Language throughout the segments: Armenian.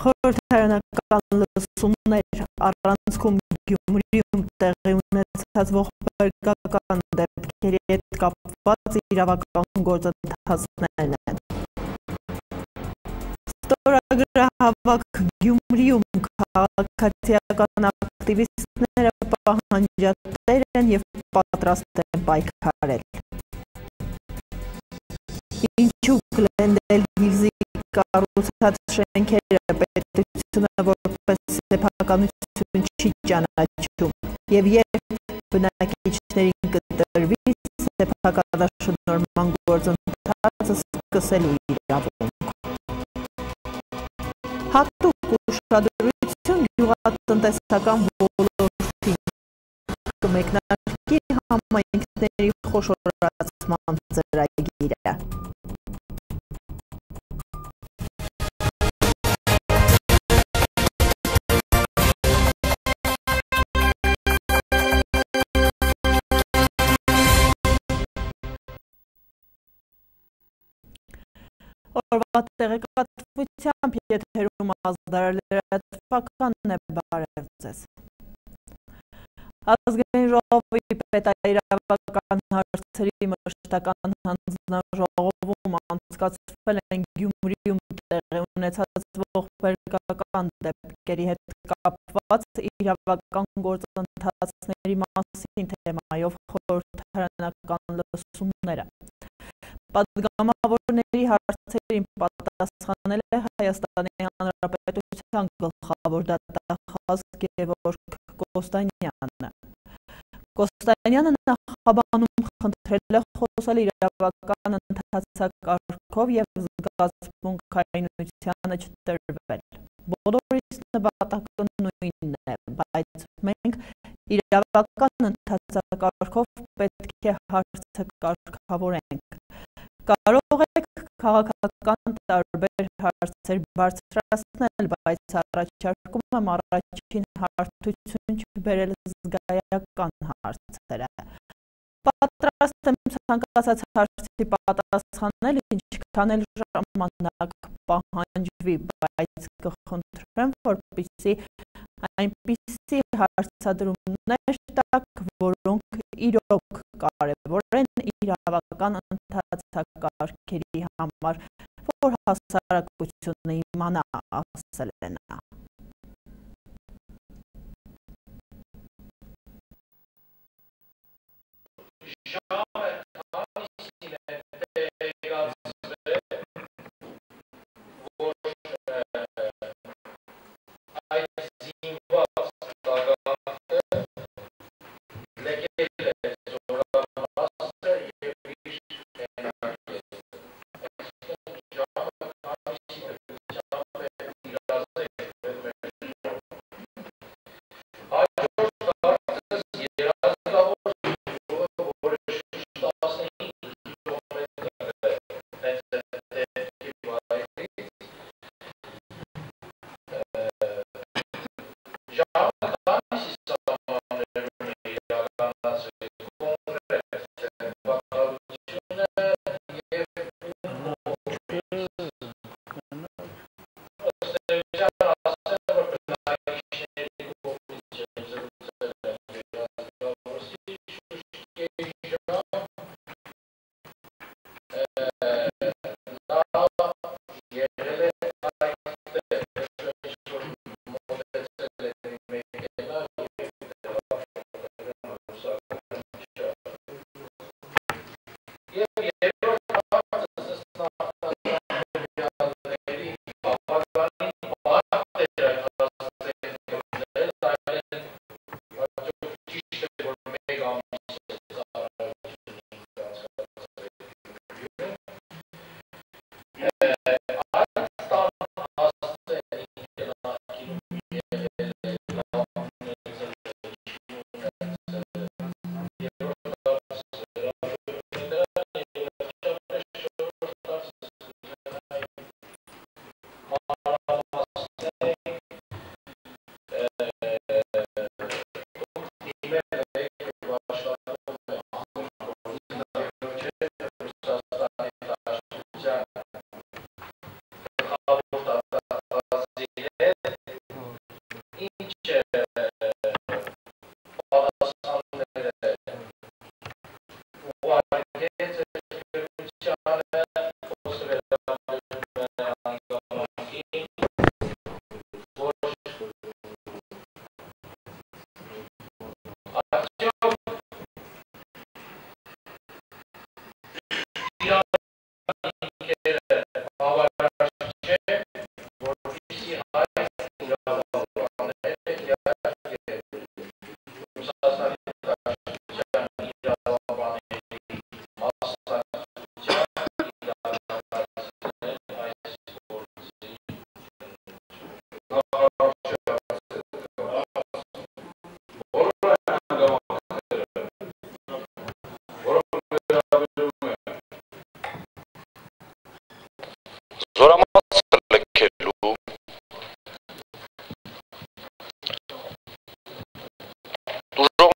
Խորհրդարանական լսումներ առանցքում Գյումրիում տեղի ունեցած ողբերգական դեպքերի հետ կապված իրավական գործընթացներն են։ Ստորագրահավաք Գյումրիում քաղաքացիական ակտիվիստները պահանջատեր են և պատրաստ են պայքարել։ Ինչու Գլենդեյլ Հիլզի կառուցած շենքերը պետությունը որպես սեփականություն չի ճանաչում և երբ բնակիչներին կտրվի սեփականաշնորհման գործընթացը սկսելու իրավունք։ Հատուկ ուշադրություն գյուղատնտեսական ոլորտին կմեկնարկի համայնքների խոշորացման ծրագիրը։ Օրվա տեղեկատվությամբ եթերում ազդարար լրատվականն է, բարև ձեզ։ Ազգային ժողովի պետաիրավական հարցերի մշտական հանձնաժողովում անցկացվել են Գյումրիում տեղի ունեցած ողբերգական դեպքերի հետ կապված իրավական գործընթացների մասին թեմայով խորհրդարանական լսումները։ Պատգամավորների հարցերին պատասխանել է Հայաստանի Հանրապետության գլխավոր դատախազ Գևորգ Կոստանյանը։ Կոստանյանը նախաբանում խնդրել է խոսել իրավական ընթացակարգով և զգացմունքայնությանը չտրվել։ Բոլորիս նպատակը նույնն է, բայց մենք իրավական ընթացակարգով պետք է հարցը կարգավորենք։ Կարող եք քաղաքական տարբեր հարցեր բարձրացնել, բայց առաջարկում եմ առաջին հարթություն չբերել զգայական հարցերը։ Պատրաստ եմ ցանկացած հարցի պատասխանել, ինչքան էլ ժամանակ պահանջվի, բայց կխնդրեմ, որպեսզի այնպիսի հարցադրումներ տաք, որոնք իրոք կարևոր են իրավական ընթացակարգերի համար, որ հասարակությունը իմանա, ասել է նա։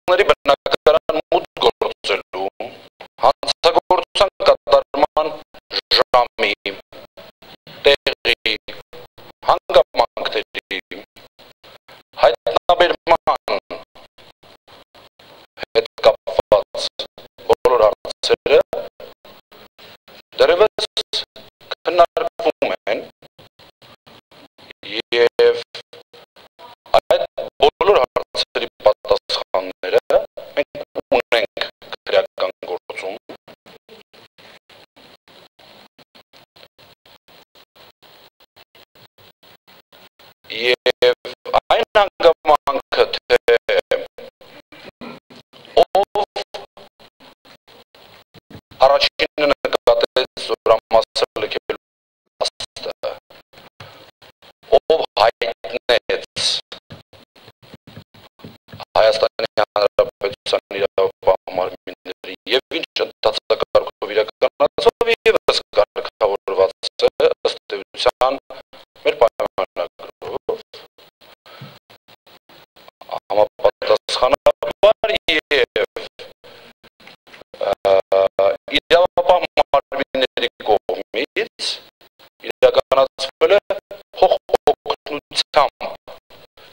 Ուսանողների բնակարան մուտք գործելու, հանցագործության կատարման ժամի, տեղի, հանգամանքների, հայտնաբերման հետ կապված բոլոր հարցերը դեռևս քննարկվում են եւ այդ բոլոր հարցերի պատասխանները մենք ունենք քրեական գործում եւ այն հանգամանքը թե ով առաջինը նկատեց զորամասը լքելու փաստը, ով հայտնեց Հայաստանի Հանրապետության իրավապահ մարմինների եւ ինչ ընթացակարգով իրականացավ եւս կարգավորված է ըստ էության մեր պայմանագրով համապատասխանաբար եւ իրավապահ մարմինների կողմից իրականացվել է փոխօգնությամբ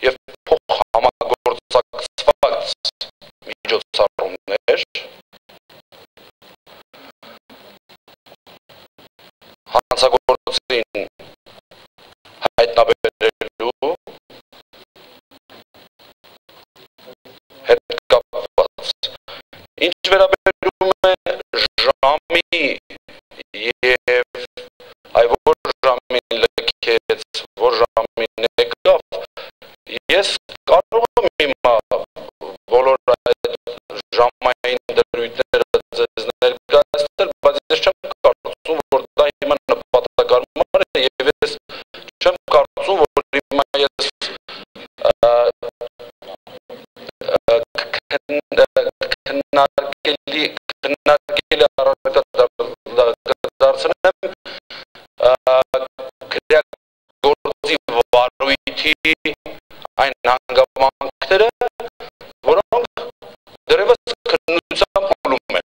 եւ փոխհամագործակցված միջոցառումներ հանցագործին հայտնաբերելու հետ կապված ինչ վերաբերում է ժամի եւ այ որ ժամին լքեց, որ ժամին եկավ, ես կարող եմ հիմա բոլոր այդ ժամային դրույթները ձեզ ներկայացնել, բայց ես չեմ կարծում, որ դա հիմա նպատակարար է եւ ես չեմ կարծում, որ հիմա ես քննարկելի առարկա դարձնեմ քրեագործի վարույթի այն հանգամանքները, որոնք դեռևս քննությամբ ուլում են։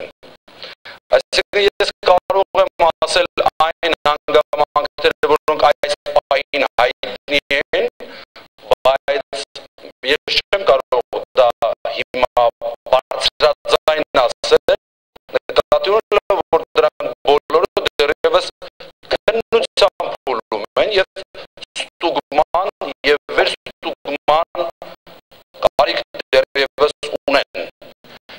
Այսինքն ես կարող եմ ասել այն հանգամանքները, որոնք այս պահին հայտնի են, բայց ես չեմ կարող դա հիմա բարձրաձայն ասել, նկատի ունենալով, որ դրանք բոլորը դեռևս քննությամբ ուլում են եւ ստուգման եւ վերստուգման կարիք դեռևս ունեն։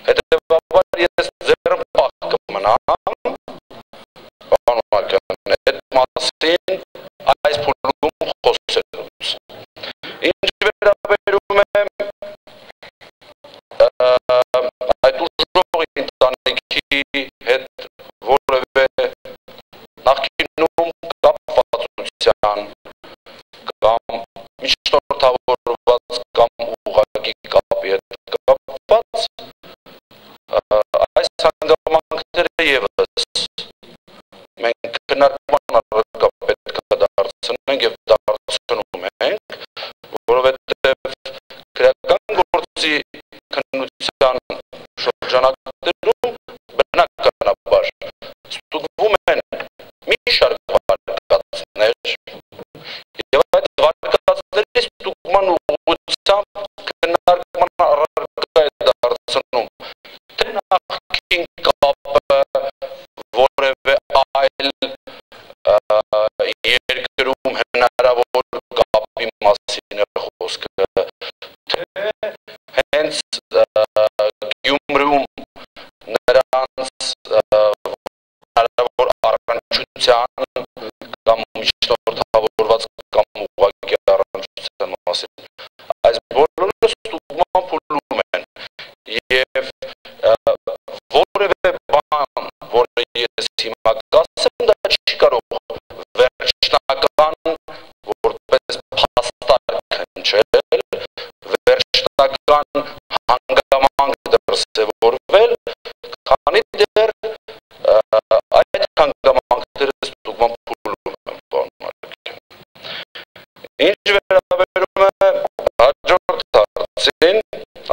Հետևաբար ես ձեռնպահ կմնամ բանունականի հետ մասին այս փուլում խոսելուց։ Ինչ վերաբերում է այդ ուժող ընտանիքի հետ որևէ նախկինում կապվածության կամ միջնորդավորված կամ ուղղակի կապի հետ կապված այս հանգամանքները եւս մենք քննարկման առարկա պետք է դարձնենք եւ դարձնում ենք, որովհետեւ քրեական գործի քննության շրջանակներում բնականաբար ստուգվում են մի շարք վարկածներ եւ այդ վարկածների ստուգման ուղղությամբ քննարկման առարկա է դարձնում թե նախքին կապը որևէ այլ երկրում հնարավոր կապի մասին է խոսքը, թե հենց Գյումրիում նրանց հնարավոր առնչության կամ միջնորդավորված կամ ուղղակի առնչության մասին։ Այս բոլորը ստուգման փուլում են եւ որևէ բան, որը ես հիմա կասեմ, դա չի կարող վերջնական որպես փաստարկ հնչել, վերջնական հանգամանք դրսևորվել, քանի դեռ այդ հանգամանքները ստուգման փուլում են բանունակի։ Ինչ վերաբերում է հաջորդ հարցին,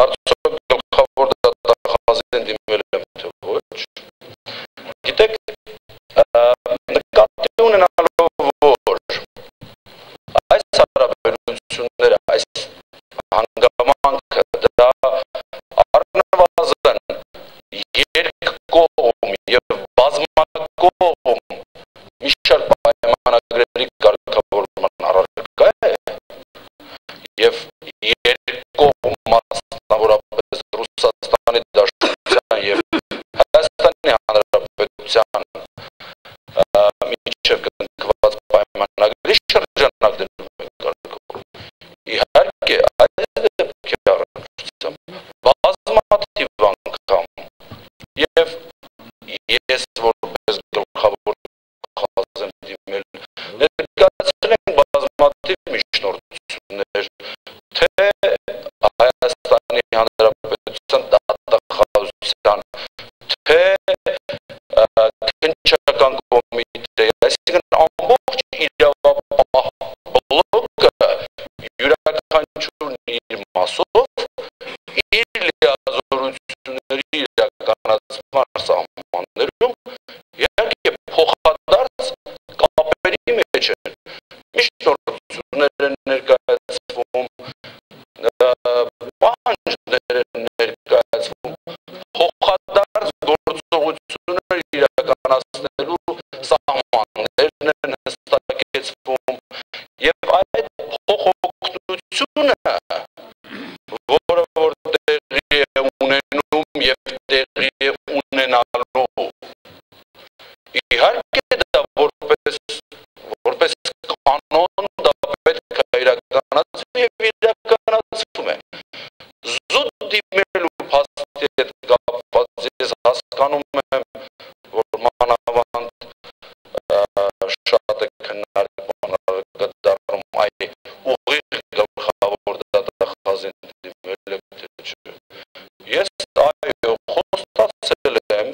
արդյոք գլխավոր բազմաթիվ անգամ եւ ես որպես գլխավոր խազ եմ դիմել ներկայացրել ենք բազմաթիվ միջնորդություններ թե Հայաստանի Հանրապետության դատախազության թե քննչական կոմիտեի, այսինքն ամբողջ իրավապահ բլոկը յուրաքանչյուրն իր մասով իր լիազորությունների իրականացման սահմաններում իհարկե փոխադարձ կապերի մեջ են, միջնորդություններ են ներկայացվում, պահանջներ են ներկայացվում, փոխադարձ գործողություններ իրականացնելու սահմաններն են հստակեցվում եւ այդ փոխօգնությունը, որը որ տեղի է ունենում եւ տեղի է ունենալու, իհարկե դա որպես կանոն դա պետք է իրականացվի եւ իրականացվում է զուտ դիմելու փաստի հետ կապված ես հասկանում եմ որ մանավանդ շատ է քննարկման կդառնում այ ուղիղ գլխավոր դատախազին դիմել չէ ես այո խոստացել եմ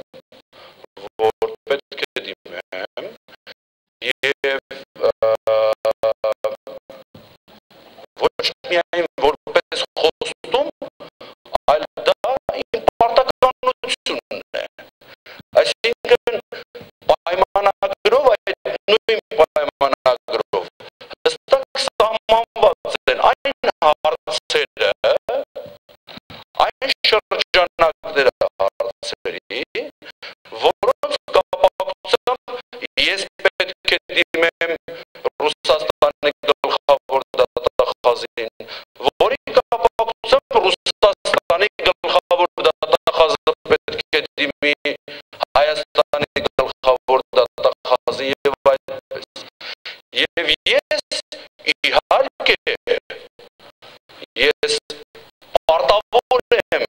որ պետք է դիմեմ եւ ոչ միայն որպես խոստում այլ դա իմ պարտականությունն է այսինքն պայմանագրով այդ նույն պայմանագրով հստակ սահմանված են այն հարցերը այն շրջանակները հարցերի որոնց կապակցությամբ ես պետք է դիմեմ Ռուսաստանի գլխավոր դատախազին որի կապակցությամբ Ռուսաստանի գլխավոր դատախազը պետք է դիմի Հայաստանի գլխավոր դատախազին եւ այդպես եւ ես իհարկե ես պարտավոր եմ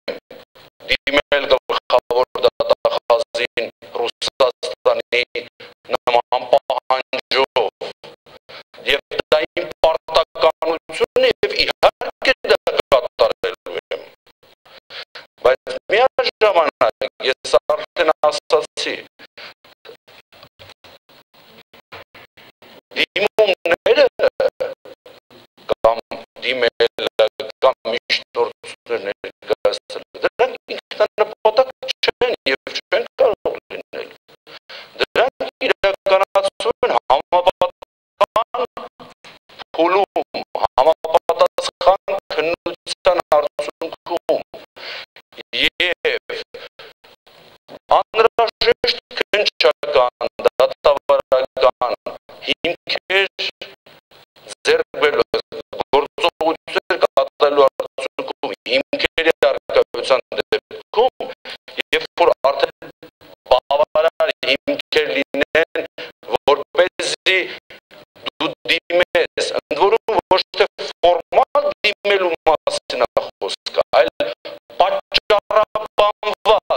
դիմել գլխավոր դատախազին Ռուսաստանի նման պահանջով եւ դա իմ պարտականությունն է եւ իհարկե դա կատարելու եմ բայց միաժամանակ ես արդեն ասացի դիմումները կամ դիմել կամ միջնորդություններ ներկայացնել դրանք ինքնանպատակ չեն եւ չեն կարող լինել դրանք իրականացվում են համապատասխան փուլում համապատասխան քննության արդյունքում եւ անհրաժեշտ քննչական դատավարական հիմքեր ձեռք բերելու գործողություններ կատարելու արդյունքում հիմքերի արկայության դեպքում երբ որ արդեն բավարար հիմքեր լինեն որպեսզի դու դիմես ընդ որում ոչ թե ֆորմալ դիմելու մասին է խոսքը այլ պատճառաբանված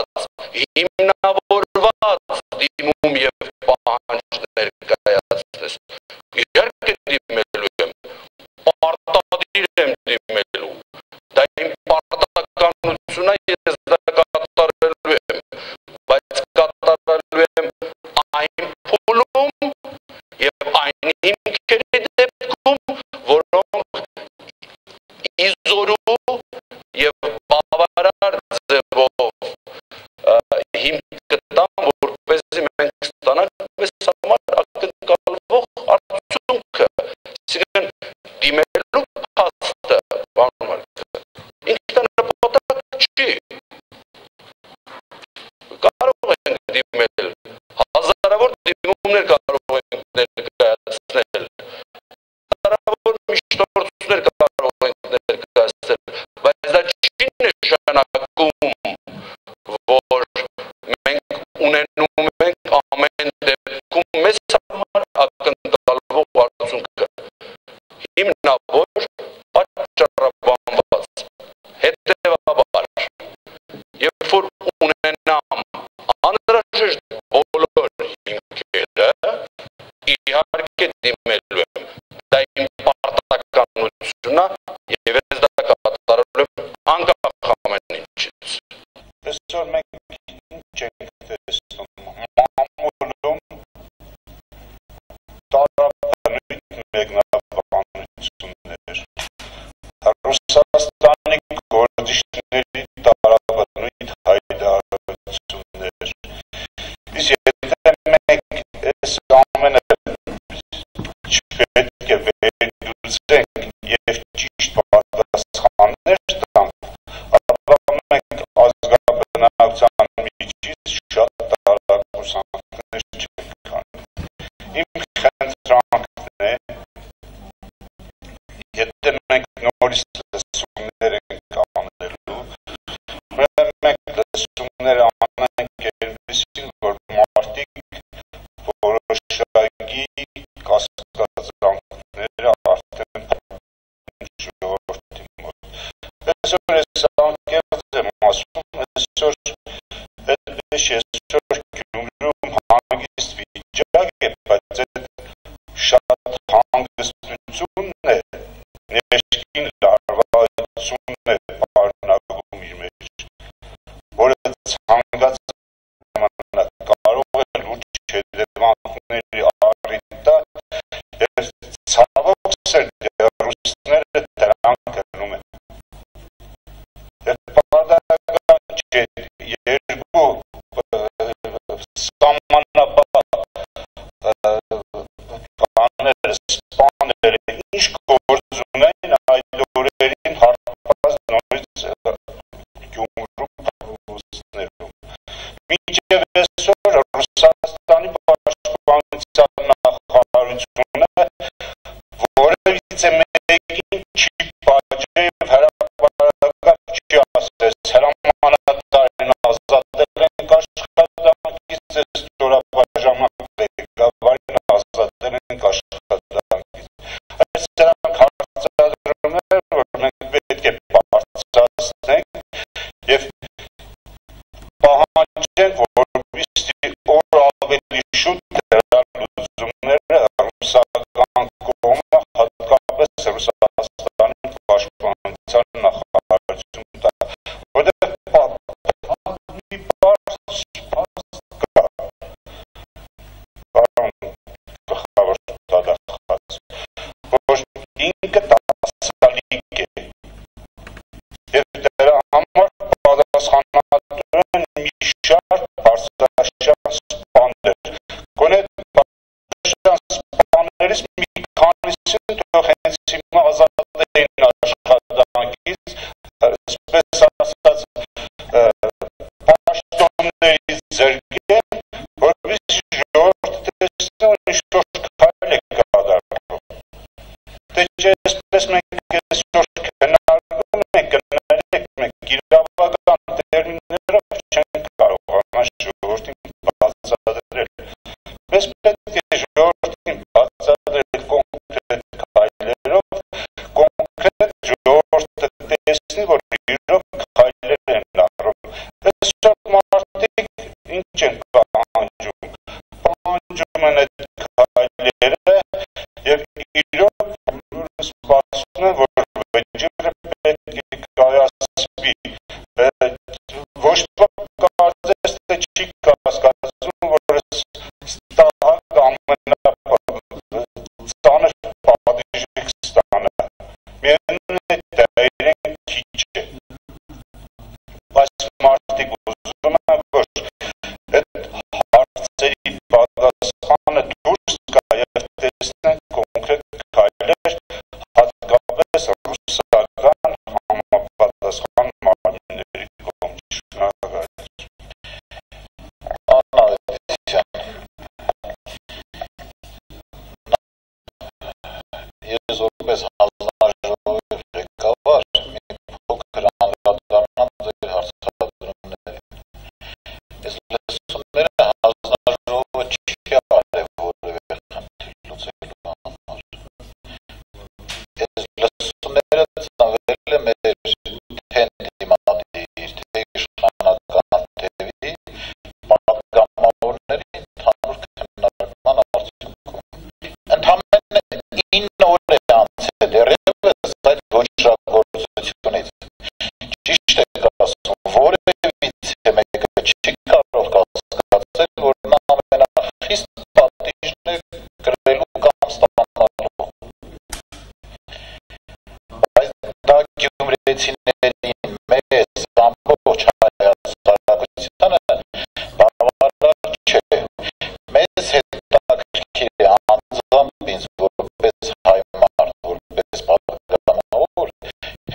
հիմնավորված դիմում եւ պահանջ ներկայացնես իհարկե դիմելու եմ պարտադիր եմ դիմելու դա իմ պարտականությունն է ես դա կատարելու եմ բայց կատարելու եմ այն փուլում եւ այն հիմքերի դեպքում որոնք իզորու եւ բավարար ձևով հիմք կտան որպեսզի մենք ստանանք մեզ համար ակնկալվող արդյունքը այսինքն դիմելու փաստը բանում ինքնանպատակ չի կարող ենք դիմել հազարավոր դիմումներ կարող ենք ներկայացնել հազարավոր միջնորդություններ կարող ենք ներկայացնել բայց դա չի նշանակում որ մենք ունենում ենք ամեն դեպքում մեզ համար ակնկալվող արդյունքը հիմնավոր պատճառաբանված հետևաբար անկախ ամեն ինչից։ Այսօր մենք ինչ ենք տեսնում, մամուլում տարաբնույթ մեկնաբանություններ, Ռուսաստանի գործիչների տարաբնույթ հայտարարություններ, իսկ եթե մենք այս ամենը չպետք է վերլուծենք և ճիշտ պատասխաններ տանք, ապա մենք ազգաբնակության միջից շատ տարակուսանքներ չենք անում։ Իմ խնդրանքն է, եթե մենք նորից լսումներ ենք անելու, մենք լսումներ անենք երբիսին, որ մարդիկ որոշակի կասկածանքները արդեն ժողովրդի մոտ։ Այսօր ես անկեղծ եմ ասում, այսօր Գյումրիում հանգիստ վիճակ է, բայց այդ շատ հանգստությունն է, ներքին լարվածությունն է պարունակում իր մեջ, որը ցանկացած ժամանակ կարող է լուրջ հետևանքների առիթ տալ, և ցավոք սերտ ռուսները դրանք գնում են։ Եվ պարադական չէ, երկու սահմանապատ բաները, սպաները, ինչ գործ ունեն այդ օրերին հարբած նորից Գյումրու փողոցներում։ Մինչև այսօր Ռուսաստանի պաշտպանության նախարարությունը որևիցե մեկին չի պատժել և հրապարակավ չի ասել, հրամանատարին ազատել ենք աշխատանքից, այս ստորաբաժանման ղեկավարին ազատել ենք աշխատանքից։ Այս դրանք հարցադրումներ, որ մենք պետք է բարձրացնենք և պահանջենք, որպեսզի օր ավելի շուտ դրա լուծումները ռուսական կողմը, հատկապես Ռուսաստանի պաշտպանության նախարարություն տա, որտեղ մի բարձ կա, պարոն գլխավոր դատախազ, որ ինքը տասալիկ է և դրա համար պատասխանատու են մի շարք բարձրաշան սպաներ, գոնե բարձրաշան սպաներից մի քանիսին թող հենց հիմա ազատ էին աշխատանքից, այսպես ասած պաշտոններից զրկեն, որպեսզի ժողովուրդը տեսնի, որ ինչ-որ քայլ է կատարվում։ Դե չէ, այսպես մենք այսօր քննարկում ենք, մենք իրավական տերմիններով չենք կարողանալ ժողովրդին բացատրել։ Մեզ պետք է ժողովրդին բացատրել կոնկրետ քայլերով, կոնկրետ ժողովուրդը տեսնի, որ իրոք քայլեր են առնում։ Այսօր մարդիկ ինչ են պահանջում, պահանջում են այդ քայլերը և իրոք սպասում են, որ վճիռը պետք է կայացվի, ոչ կարծես թե չի կասկածում, որ ստահակ ամենածանր պատիժը կստանա, միևնույն է դա իրեն քիչ է, բայց մարդիկ ուզում են, որ այդ հարցերի պատասխանը դուրս գա և տեսնեն կոնկրետ քայլեր, հատկապես ռուսական համապատասխան մարմինների կողմից։ Շնորհակալություն։ Ես որպես հանձնաժողովի ղեկավար մի փոքր անդրադառնամ ձեր հարցադրումներին։ Այս լսումները հանձնաժողովը չի արել որևէ խնդիր լուծելու համար։ Այս լսումները ծնվել է մեր թե ընդդիմադիր, թե իշխանական ուժեցիների մեծ ամբողջ հայաստարակությանը բավարար չէ։ Մեզ հետաքրքիր է անձամբ ինձ որպես հայ մարդ, որպես պատգամավոր,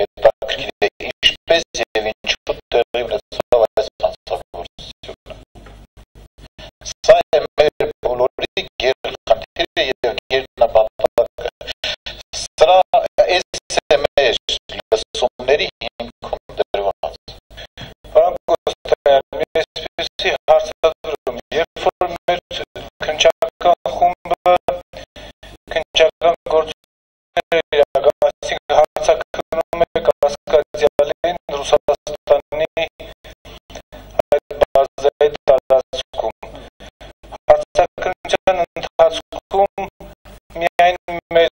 հետաքրքիր է ինչպես եւ ինչու տեղի ունեցավ այս հանցագործությունը։ Սա է մեր բոլորի գերխնդիրը եւ գերնպատակը։ Սրա այս է մեր լսումների հիմքում դրված։ Պարոն Կոստանյան, մի այսպիսի հարցադրում, երբ որ մեր քննչական խումբը քննչական գործունեություն իրականացին հարցակրում է Կասկադյալին Ռուսաստանի այդ բազայի տարածքում։ Հարցակրության ընթացքում միայն մեր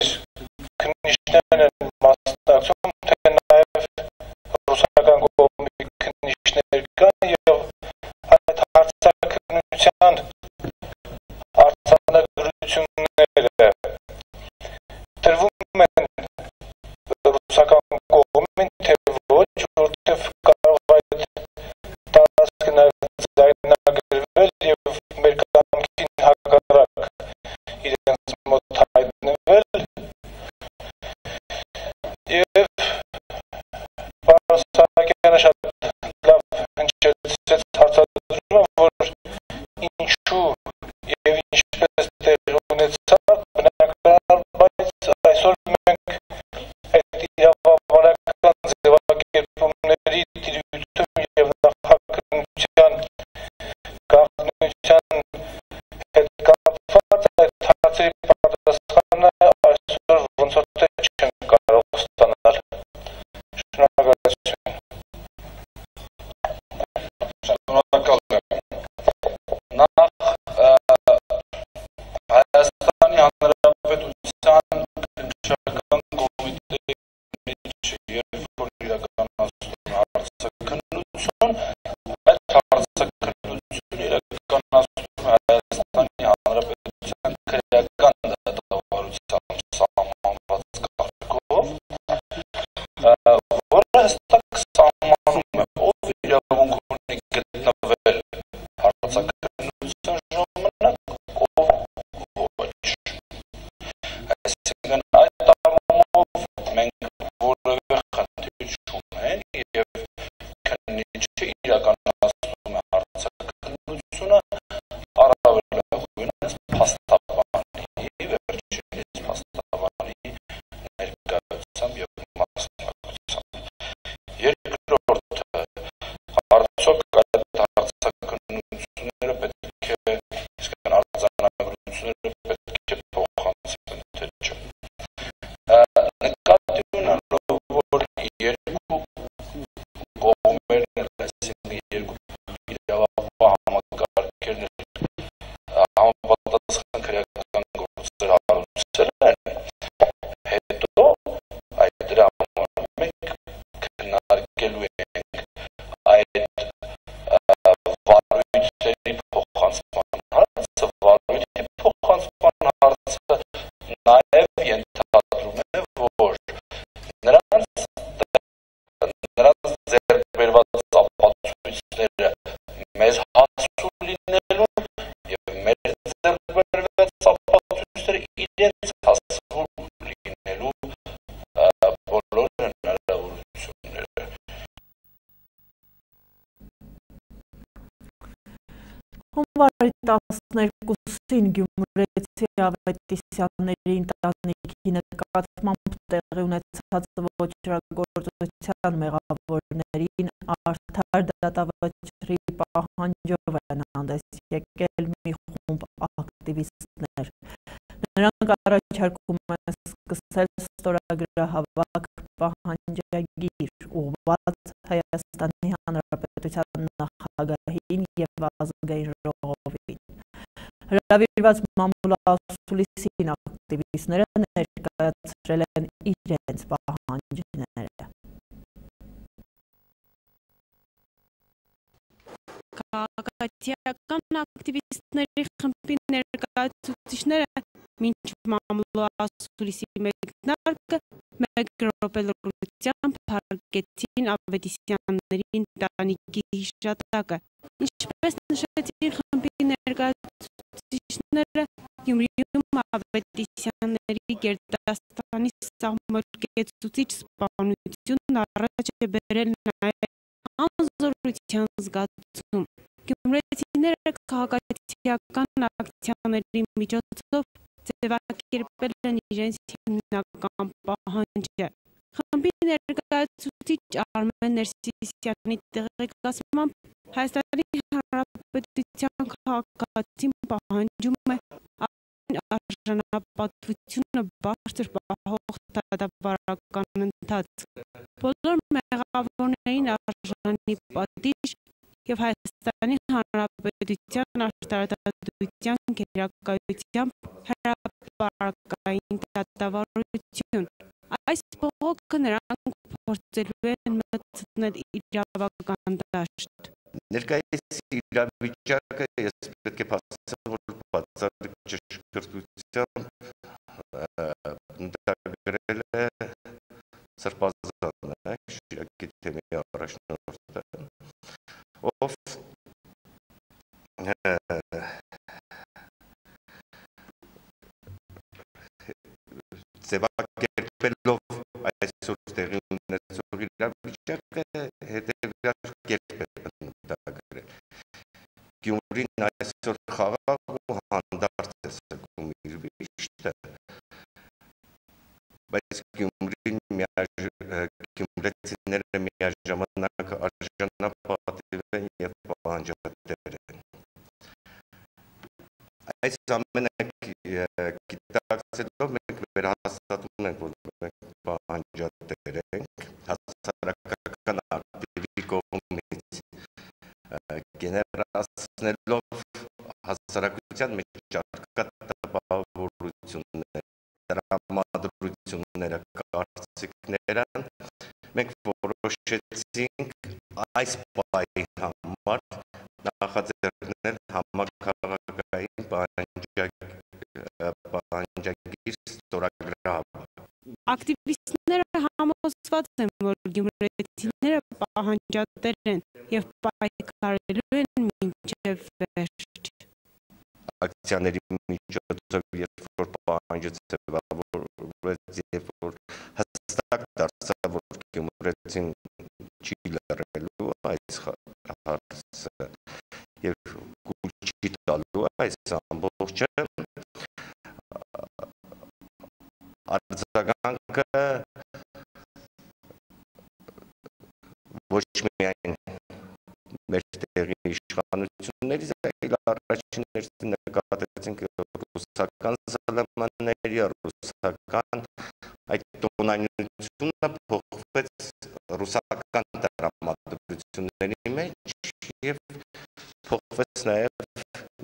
քննիչներն են մասնակցում, թե նաև ռուսական կողմի քննիչներ կան եւ այդ հարցակրության արձանագրությունները տրվում են ռուսական կողմին, թե ոչ, որտեղ կարող այդ տարածքը նաև ձայնագրվել եւ մեր կամքին հակառակ իրենց մոտ հայտնվել եւ պարոն Սահակյանը շատ լավ հնչեցրեց հարցադրումը, որ ինչու եւ ինչպես տեղ ունեցավ, բնականաբար, բայց այսօր մենք այդ իրավաբանական ձևակերպումների տիրույթում եւ նախաքննության գաղտնիության հետ կապված այդ հարցերի պատասխանը այսօր ոնց որ թե չենք կարող ստանալ։ Շնորհակալություն։ Շնորհակալ եմ։ Նախ Հայաստանի Հանրապետության քննչական կոմիտեի մեջ երբ որ իրականացնում է հարցաքննություն, այդ հարցաքննությունը իրականացնում է Հայաստանի Հանրապետության քրեական դատավարությամբ սահմանված կարգով, որը հստակ սահմանում է ով իրավունք ունի գտնվել հարցաքննության ժամանակ, ով ոչ։ Այսինքն այդ առումով մենք որևէ խնդիր չունենք եւ քննիչը իրականացնում է հարցաքննությունը առավելագույնս փաստաբանի վերջինիս փաստաբանի ներկայությամբ եւ մասնակցությամբ։ Երկրորդը, արդյոք այդ հարցաքննությունները պետք է իսկական արձանագրությունները պետք է փոխանցվեն, թե չէ։ Նկատի ունենալով, որ երկու կողմերն, այսինքն երկու իրավապահ համակարգերն համապատասխան քրեական գործեր հարուցել են, հետո այդ դրա համար մենք քննարկելու ենք այդ վարույթների փոխանցման հարցը, վարույթի փոխանցման հարցը նաև ենթադրում է, որ նրանց ձեռք բերված ապացույցները մեզ հասու լինելու եւ մեր ձեռք բերված ապացույցները իրենց հասու լինելու բոլոր հնարավորությունները։ Հունվարի 12-ին Գյումրեցի Ավետիսյանների ընտանիքի նկատմամբ տեղի ունեցած ոճրագործության մեղավորներին արդար դատավճռի պահանջով են հանդես եկել մի խումբ ակտիվիստներ։ Նրանք առաջարկում են սկսել ստորագրահավաք պահանջագիր ուղղված Հայաստանի Հանրապետության նախագահին եւ ազգային ժողովին։ Հրավիրված մամուլասուլիսին ակտիվիստները ներկայացրել են իրենց պահանջները։ Քաղաքացիական ակտիվիստների խմբի ներկայացուցիչները մինչ մամուլասուլիսի մեկնարկը մեկ րոպե լռությամբ փառկեցին Ավետիսյանների ընտանիքի հիշատակը։ Ինչպես նշեցին խմբի ներկայացուցիչները, Գյումրիում Ավետիսյանների Գերդաստանի սահմռկեցուցիչ սպանությունն առաջ է բերել նաև անզորության զգացում։ Գյումրեցիները քաղաքացիական ակցիաների միջոցով ձևակերպել են իրենց հիմնական պահանջը։ Խմբի ներկայացուցիչ Արմեն Ներսիսյանի տեղեկացմամբ Հայաստանի Հանրապետության քաղաքացին պահանջում է արժանապատվությունը բարձր պահող դատավարական ընթացք, բոլոր մեղավորներին արժանի պատիժ և Հայաստանի Հանրապետության արտարադատության գերակայությամբ հրապարակային դատավարություն։ Այս բողոքը նրանք փորձելու են մտցնել իրավական դաշտ։ Ներկայիս իրավիճակը ես պետք է փաստացնեմ, որ բացառիկ ճշգրտությամբ ընդգրկել է Սրբազանը, Շիրակի թեմի առաջնորդը, ով ձևակերպելով այսօր տեղի ունեցող իրավիճակը հետևյալ կերպ է ընդգրկել։ Գյումրին այսօր խաղաղ ու հանդարտ է սգում իր վիշտը, բայց գյումրեցիները միաժամանակ արժանապատիվ են և պահանջատեր են։ Այս ամենը գիտակցելով մենք վերահաստատում ենք, որ մենք պահանջատեր ենք հասարակական ակտիվի կողմից, գեներացնելով հասարակության մեջ առկա տպավորությունները, տրամադրությունները, կարծիքները, մենք որոշեցինք այս պահի համար նախաձեռնել համաքաղաքային պահանջագիր ստորագրահավ։ Ակտիվիստները համոզված են, որ գյումրեցիները պահանջատեր են և պայքարելու են մինչև վերջ։ Ակցիաների միջոցով երբ որ պահանջը ձևավորվեց և որ հստակ դարձավ, որ գյումրեցին չի լռելու այս հարցը և կուլ չի տալու այս ամբողջը, արձագանքը ոչ միայն մեր տեղի իշխանություններից, այլ առաջիններս նկատեցինք ռուսական ԶԼՄ-ների, ռուսական այդ տոնայնությունը փոխվեց ռուսական տրամադրությունների մեջ և փոխվեց նաև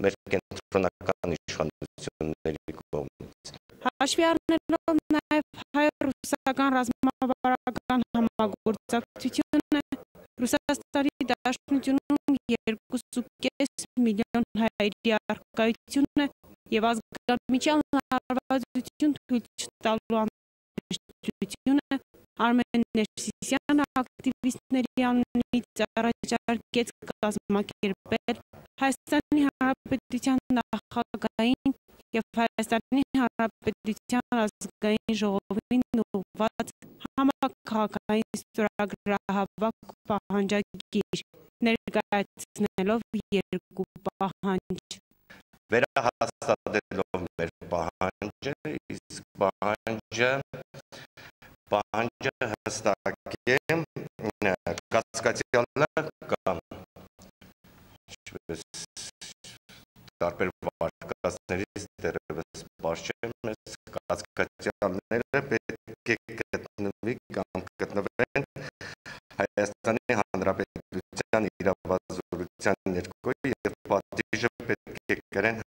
մեր կենտրոնական իշխանությունների կողմից։ Հաշվի առնելով նաև հայ-ռուսական ռազմավարական համագործակցությունը, Ռուսաստանի Դաշնությունում 2.5 միլիոն հայերի առկայությունը և ազգամիջյան հարվածություն թույլ չտալու անհրաժեշտությունը, Արմեն Ներսիսյանը ակտիվիստների անունից առաջարկեց կազմակերպել Հայաստանի Հանրապետության նախագահին և Հայաստանի Հանրապետության ազգային ժողովին ուղղված համաքաղաքային ստորագրահավաք պահանջագիր, ներկայացնելով երկու պահանջ։ Վերահաստատելով մեր պահանջը, իսկ պահանջը հստակ է, կասկածյալը կամ տարբեր վարկածներից դեռևս պարզ չէ, մեզ կասկածյալները պետք է գտնվի կամ գտնվեն Հայաստանի Հանրապետության իրավազորության ներքո և պատիժը պետք է կրեն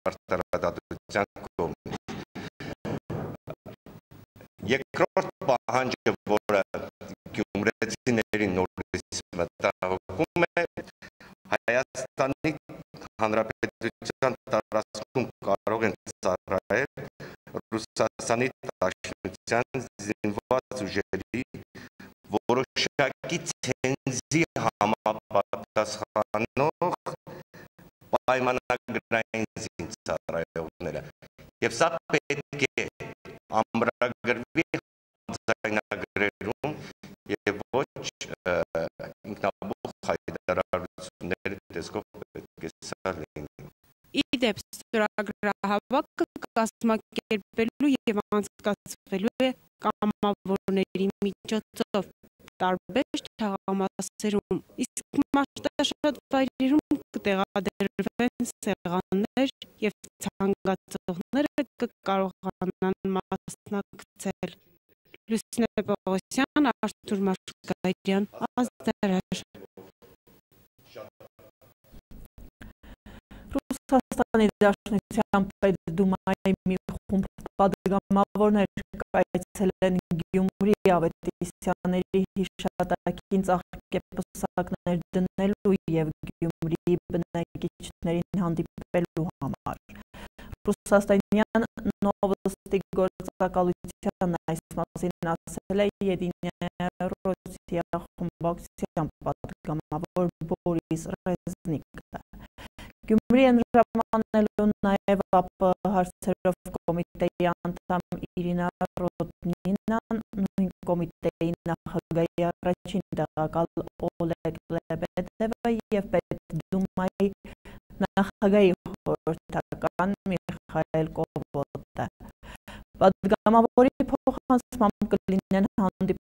արտարադատության կողմից։ Երկրորդ պահանջը, որը գյումրեցիների նորից մտահոգում է, Հայաստանի Հանրապետության տարածքում կարող են ծառայել Ռուսաստանի Դաշնության զինված ուժերի որոշակի ցենզի համապատասխանող պայմանագրային զինծառայողները եւ սա պետք է ամրագրվի ձայնագրերում եւ ոչ ինքնաբուխ հայտարարությունների տեսքով պետք է սա լինի։ Իդեպ ստորագրահավաքը կազմակերպելու եւ անցկացվելու է կամավորների միջոցով տարբեր թաղամասերում, իսկ մարտաշատ վայրերում կտեղադրվեն սեղաններ եւ ցանկացողները կկարողանան մասնակցել։ Լուսինե Պողոսյան, Արթուր Մարգարյան, Ազդարար։ Ռուսաստանի Դաշնության Պետդումայի մի խումբ պատգամավորներ կայացել են Գյումրի Ավետիսյանների հիշատակին ծաղկեպսակներ դնելու եւ Գյումրիի բնակիչներին հանդիպելու համար։ Ռուսաստանյան Նովոստի գործակալության այս մասին ասել է Եդինյա Ռոսիա խմբակցության պատգամավոր Բորիս Ռեզնիկը։ Գյումրի ընդրամանելու նաև ԱՊ հարցերով կոմիտեի անդամ Իրինա Ռոդնինան, նույն կոմիտեի նախագահի առաջին տեղակալ Օլեգ Լեբեդևը եւ Պետդումայի նախագահի խորհրդական Միխայել Կովոտը։ Պատգամավորի փոխանցմամբ կլինեն հանդիպում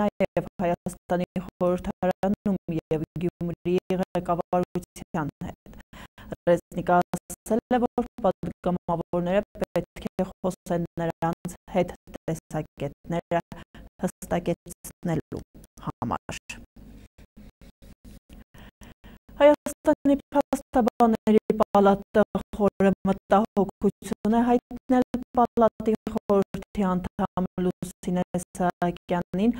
նաև Հայաստանի խորհրդարանում եւ Գյումրիի ղեկավարության հետ։ Ռեզնիկը ասել է, որ պատգամավորները պետք է խոսեն նրանց հետ տեսակետները հստակեցնելու համար։ Հայաստանի փաստաբանների պալատը խորը մտահոգություն է հայտնել պալատի խորհրդի անդամ Լուսինե Սահակյանին,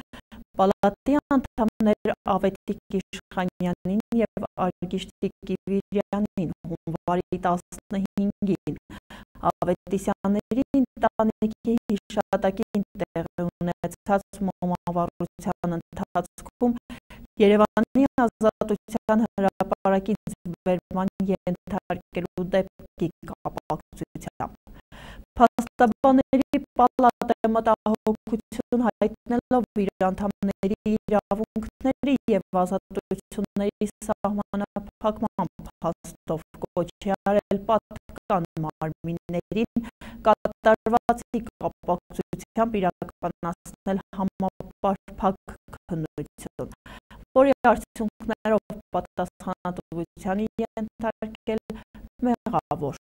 պալատի անդամներ Ավետիք Իշխանյանին եւ Արգիշտիկ Կիվիրյանին հունվարի 15-ին Ավետիսյանների ընտանիքի հիշատակին տեղի ունեցած մոմավառության ընթացքում Երևանի ազատության հրապարակին ձգվերման ենթարկելու դեպքի կապակցությամբ։ Փաստաբանների պալատը մտահոգություն հայտնելով իր անդամների իրավունքների եւ ազատությունների սահմանափակման փաստով կոչ է արել պատկան մարմիններին կատարվածի կապակցությամբ իրականացնել համապարփակ քննություն, որի արդյունքներով պատասխանատվության ենթարկել մեղավոր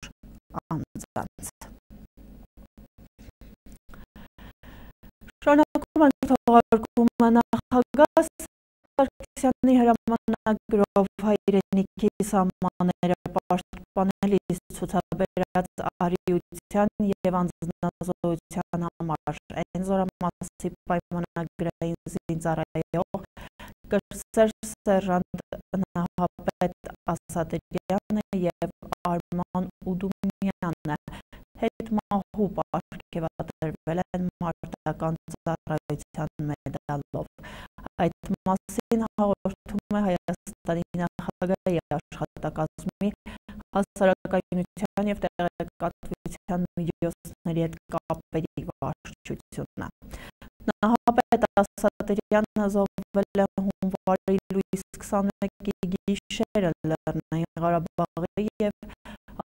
անձանց։ Շարունակում ենք թողարկումը նախագահ Սարգսյանի հրամանագրով հայրենիքի սահմանները պաշտպանելիս ցուցաբերած արիության եւ անձնազոհության համար այն զորամասի պայմանագրային զինծառայող կրսեր սերժանտ Նահապետ Ասատրյանը եւ Արման Ուդումյանը հետմահու պարգևատրվել են մարտական ծառայության մեդալով։ Այդ մասին հաղորդում է Հայաստանի նախագահի աշխատակազմի հասարակայնության եւ տեղեկատվության միջոցների հետ կապերի վարչությունը։ Նահապետ Ասատրյանը զոհվել է հունվարի լույս 21-ի գիշերը Լեռնային Ղարաբաղի եւ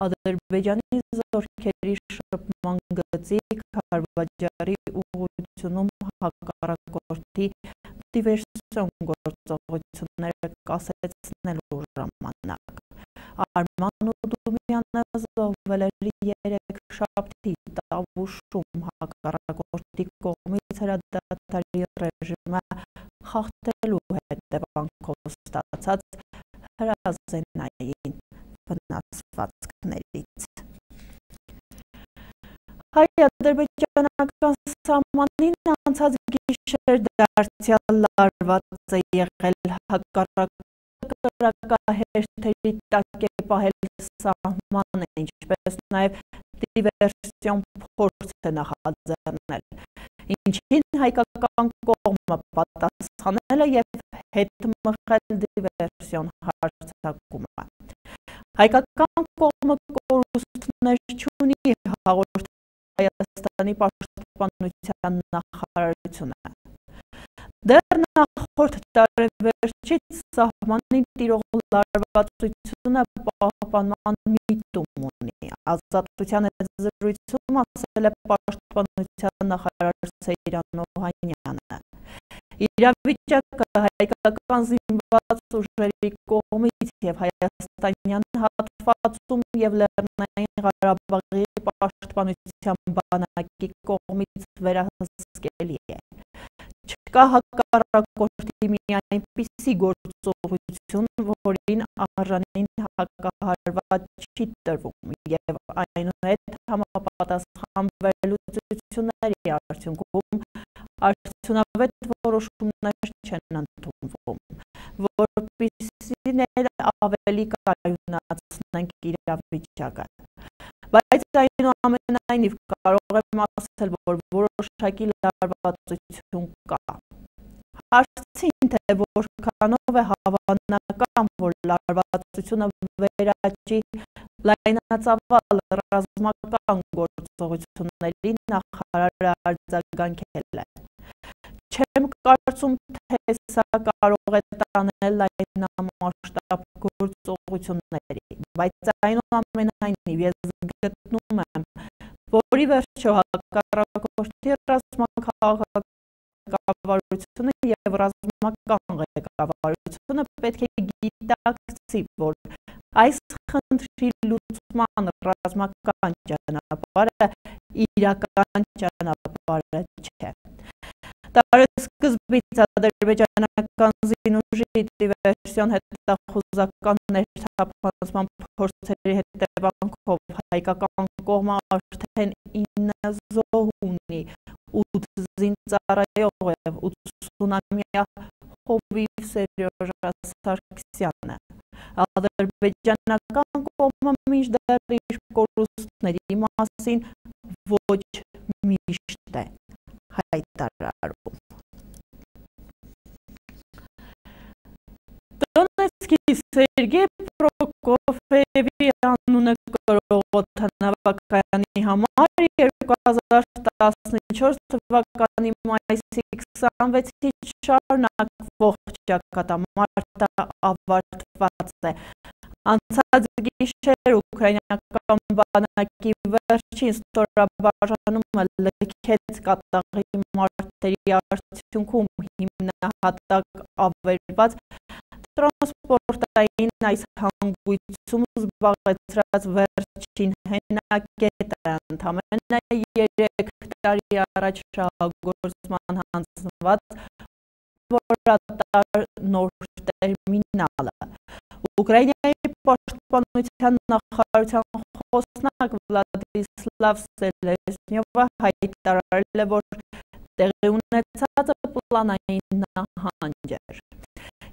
Ադրբեջանի զորքերի շփման գծի Քարվաճարի ուղղությունում հակառակորդի դիվերսիոն գործողությունները կասեցնելու ժամանակ։ Արման Ուդումյանը զոհվել էր երեքշաբթի Տավուշում հակառակորդի կողմից հրադադարի ռեժիմը խախտելու հետևանքով ստացած հրազենային վնասվածքներից։ Հայ-ադրբեջանական սահմանին անցած գիշեր դարձյալ լարված է եղել հակառակահերթերի տակ է պահել սահմանը, ինչպես նաև դիվերսիոն փորձ է նախաձեռնել, ինչին հայկական կողմը պատասխանել է եւ հետ մղել դիվերսիոն հարձակումը։ Հայկական կողմը կորուստներ չունի, հաղորդել Հայաստանի պաշտպանության նախարարությունը։ Դեռ նախորդ տարեվերջից սահմանին տիրող լարվածությունը պահպանման միտում ունի։ Ազատության հետ զրույցում ասել է պաշտպանության նախարար Սեյրան Օհանյանը։ Իրավիճակը հայկական զինված ուժերի կողմից եւ հայաստանյան հատվածում եւ Լեռնային Ղարաբաղի պաշտպանության բանակի կողմից վերահսկելի է։ Չկա հակառակորդի մի այնպիսի գործողություն, որին արժանին հակահարված չի տրվում եւ այնուհետ համապատասխան վերլուծությունների արդյունքում արդյունավետ որոշումներ չեն ընդունվում, որպեսզի ավելի կայունացնենք իրավիճակը։ Բայց այնուամենայնիվ կարող եմ ասել, որ որոշակի լարվածություն կա։ Հարցին, թե որքանով է հավանական, որ լարվածությունը վերաճի լայնածավալ ռազմական գործողությունների, նախարարը արձագանքել է։ Չեմ կարծում, թե սա կարող է տանել լայնամասշտաբ գործողությունների, բայց այնուամենայնիվ ես գտնում եմ, որ ի վերջո հակառակորդի ռազմաքաղաքավարությունը եւ ռազմական ղեկավարությունը պետք է գիտակցի, որ այս խնդրի լուծման ռազմական ճանապարհը իրական ճանապարհը չէ։ Տարեսկզբից ադրբեջանական զինուժի դիվերսիոն հետախուզական ներթափանցման փորձերի հետևանքով հայկական կողմը արդեն 9 զոհ ունի, 8 զինծառայող եւ 80-ամյա Հովիվ Սերժ Սարգսյանը։ Ադրբեջանական կողմը մինչդեռ իր կորուստների մասին ոչ միշտ է հայտարարում։ Դոնեցկի Սերգեյ Պրոկոֆիևի անունը կրող օդանավակայանի համար 2014 թվականի մայիսի 26-ից շարունակվող ճակատամարտը ավարտված է։ Անցած գիշեր ուկրաինական բանակի վերջին ստորաբաժանումը լքեց կատաղի մարտերի արդյունքում հիմնահատակ ավերված տրանսպորտային այս հանգույցում զբաղեցրած վերջին հենակետը ընդամենը 3 տարի առաջ շահագործման հանձնված որատար նոր տերմինալը։ Ուկրաինայի պաշտպանության նախարարության խոսնակ Վլադիսլավ Սելեզնյովը հայտարարել է, որ տեղի ունեցածը պլանային նահանջ էր։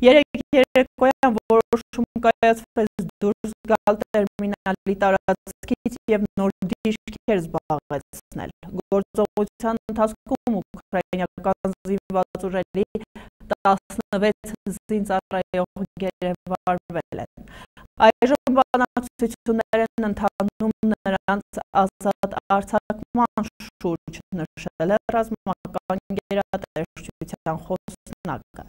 Երեկոյան որոշում կայացվեց դուրս գալ տերմինալի տարածքից եւ նոր դիրքեր զբաղեցնել։ Գործողության ընթացքում ուկրաինական զինված ուժերի 16 զինծառայող գերեվարվել են։ Այժմ բանակցություններ են ընթանում նրանց ազատ արձակման շուրջ, նշել է ռազմական գերատեսչության խոսնակը։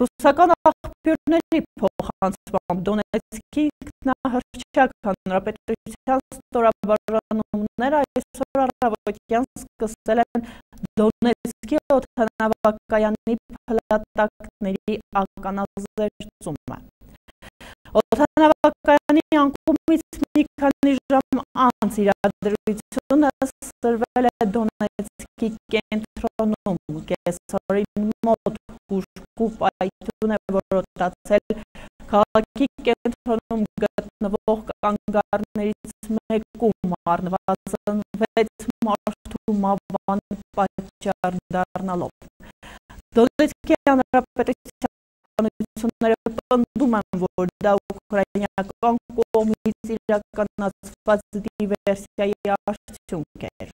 Ռուսական աղբյուրների փոխանցմամբ Դոնեցկի ինքնահռչակ հանրապետության ստորաբաժանումները այսօր առավոտյան սկսել են Դոնեցկի օդանավակայանի փլատակների ականազերծումը։ Օդանավակայանի անկումից մի քանի ժամ անց իրադրությունը սրվել է Դոնեցկի կենտրոնում, կեսօրին մոտ հուժկու պայթյուն է որոտացել քաղաքի կենտրոնում գտնվող կանգառներից մեկում, առնվազն 6 մարդու մահվան պատճառ դառնալով։ Դոնեցկի հանրապետության պնդում են, որ դա ուկրաինական կողմից իրականացված դիվերսիայի արդյունք էր։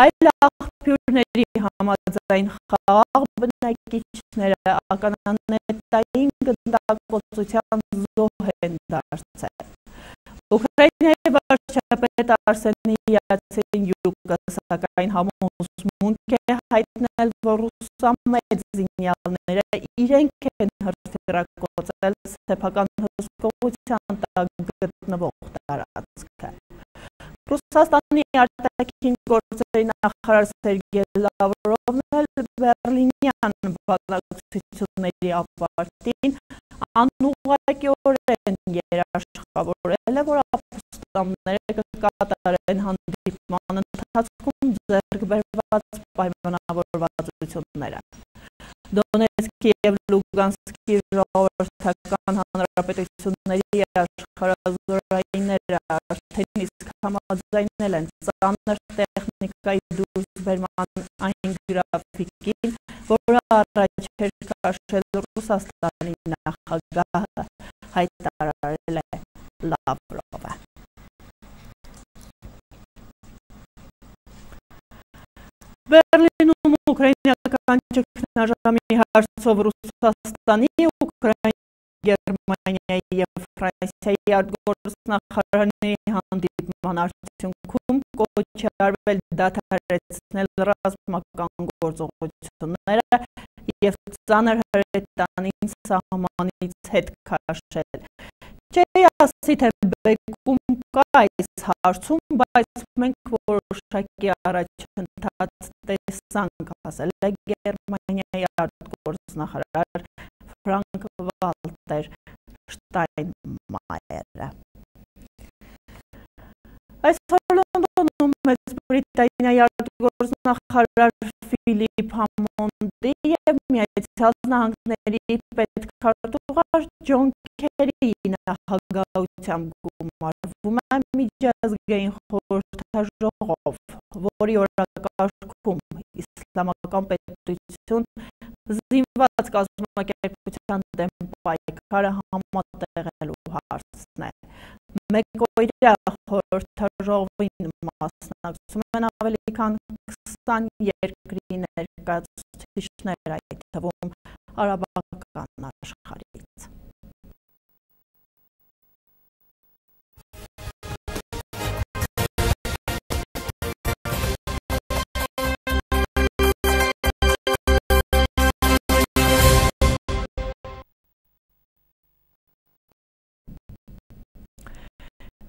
Այլ աղբյուրների համաձայն խաղաղ բնակիչները ականանետային գնդակոծության զոհ են դարձել։ Ուկրաինայի վարչապետ Արսենի Յացենյուկը սակայն համոզմունք է հայտնել, որ ռուսամետ զինյալները իրենք են հրթիռակոծել սեփական հսկողության տակ գտնվող տարածքը։ Ռուսաստանի արտաքին գործերի նախարար Սերգեյ Լավրովն էլ Բեռլինյան բանակցությունների ավարտին անուղղակիորեն երաշխավորել է, որ ապստամբները կկատարեն հանդիպման ընթացքում ձեռք բերված պայմանավորվածությունները։ Դոնեցկի և Լուգանսկի ժողովրդական հանրապետությունների աշխարհազորայինները արդեն իսկ համաձայնել են ծանր տեխնիկայի դուրսբերման այն գրաֆիկին, որը առաջ էր քաշել Ռուսաստանի նախագահը, հայտարարել է Լավրովը։ Բեռլինում ուկրաինական ճգնաժամի հարցով Ռուսաստանի, Ուկրաինայի, Գերմանիայի և Ֆրանսիայի արտգործնախարարների հանդիպման արդյունքում կոչ է արվել դադարեցնել ռազմական գործողությունները և ծանր հրետանին սահմանից հետ քաշել։ Չի ասի, թե բեկում կա այս հարցում, բայց մենք որոշակի առաջընթաց տեսանք, ասել է Գերմանիայի արտգործնախարար Ֆրանկ Վալտեր Շտայնմայերը։ Այսօր Լոնդոնում Մեծ Բրիտանիայի արտգործնախարար Ֆիլիպ Համոնդի և Միացյալ Նահանգների պետքարտուղար Ջոն Քերիի նախագահությամբ գումարվում է միջազգային խորհրդաժողով, որի օրակարգում իսլամական պետություն զինված կազմակերպության դեմ պայքարը համատեղելու հարցն է։ Մեկօրյա խորհրդաժողովին մասնակցում են ավելի քան 20 երկրի ներկայացուցիչներ, այդ թվում արաբական աշխարհից։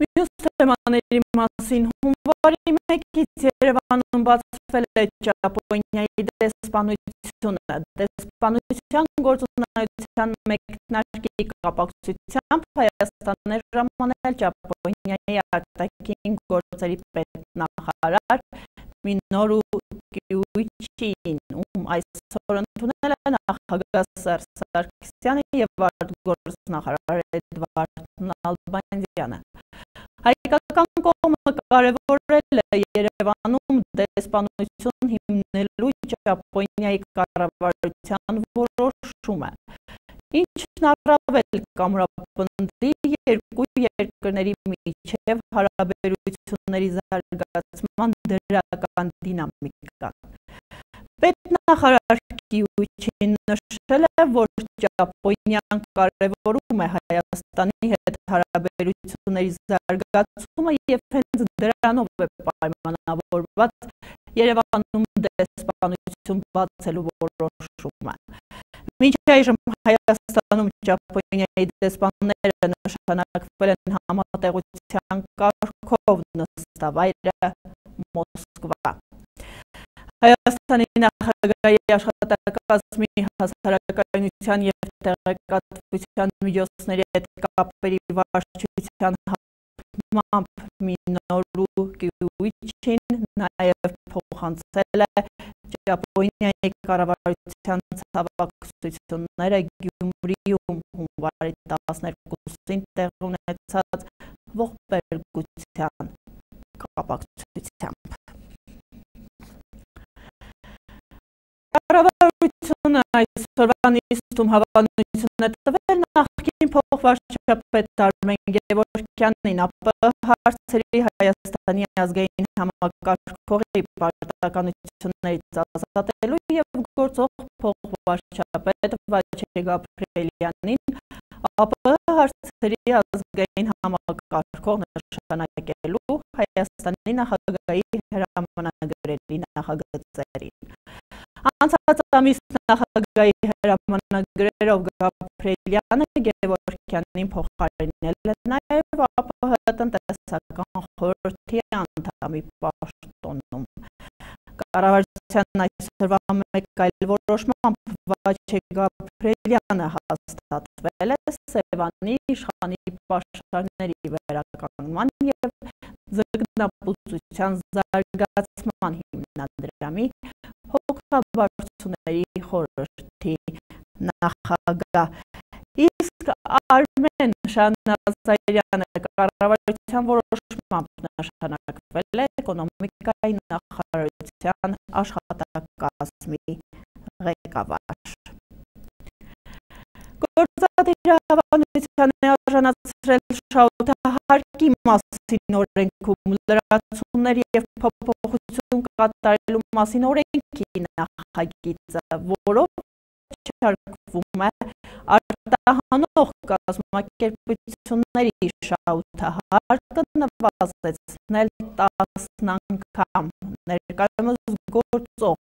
Մյուս թեմաների մասին հունվարի 1-ից Երևանում բացվել է Ճապոնիայի դեսպանությունը։ Դեսպանության գործունեության մեկնարկի կապակցությամբ Հայաստան է ժամանել Ճապոնիայի արտաքին գործերի պետնախարար Մինորու Կյուիչին, ում այսօր ընդունել է նախագահ Սերժ Սարգսյանը և արտգործնախարար Էդվարդ Նալբանդյանը։ Հայկական կողմը կարևորել է Երևանում դեսպանություն հիմնելու Ճապոնիայի կառավարության որոշումը, ինչն առավել կամրապնդի երկու երկրների միջև հարաբերությունների զարգացման դրական դինամիկան։ Պետնախարար Կյուիչին նշել է, որ Ճապոնիան կարևորում է Հայաստանի հետ հարաբերությունների զարգացումը և հենց դրանով է պայմանավորված Երևանում դեսպանություն բացելու որոշումը։ Մինչ այժմ Հայաստանում Ճապոնիայի դեսպանները նշանակվել են համատեղության կարգով, նստավայրը Մոսկվա։ Հայաստանի նախագահի աշխատակազմի հասարակայնության և տեղեկատվության միջոցների հետ կապերի վարչության հապմամբ Մինորու Կյուիչին նաև փոխանցել է Ճապոնիայի կառավարության ցավակցությունները Գյումրիում հունվարի 12-ին տեղի ունեցած ողբերգության կապակցությամբ։ Կառավարությունը այսօրվա նիստում հավանություն է տվել նախկին փոխվարչապետ Արմեն Գևորգյանին ԱՊՀ հարցերի Հայաստանի ազգային համակարգողի պարտականություններից ազատելու և գործող փոխվարչապետ Վաչե Գաբրիելյանին ԱՊՀ հարցերի ազգային համակարգող նշանակելու Հայաստանի նախագահի հրամանագրերի նախագծերին։ Անցած ամիս նախագահի հրամանագրերով Գաբրիելյանը Գևորգյանին փոխարինել է նաև ԱՊՀ տնտեսական խորհրդի անդամի պաշտոնում։ Կառավարության այսօրվա մեկ այլ որոշմամբ Վաչե Գաբրիելյանը հաստատվել է Սևանի իշխանի պաշարների վերականգնման և ձկնաբուծության զարգացման հիմնադրամի հոգաբարձուների խորհրդի նախագահ։ Իսկ Արմեն Շանազարյանը կառավարության որոշմամբ նշանակվել է էկոնոմիկայի նախարարության աշխատակազմի ղեկավար։ Գործադիր հավանության է արժանացրել շահութահարկի մասին օրենքում լրացումներ և փոփոխություն կատարելու մասին օրենքի նախագիծը, որով չարկվում է արտահանող կազմակերպությունների շահութահարկը նվազեցնել 10 անգամ, ներկայումս գործող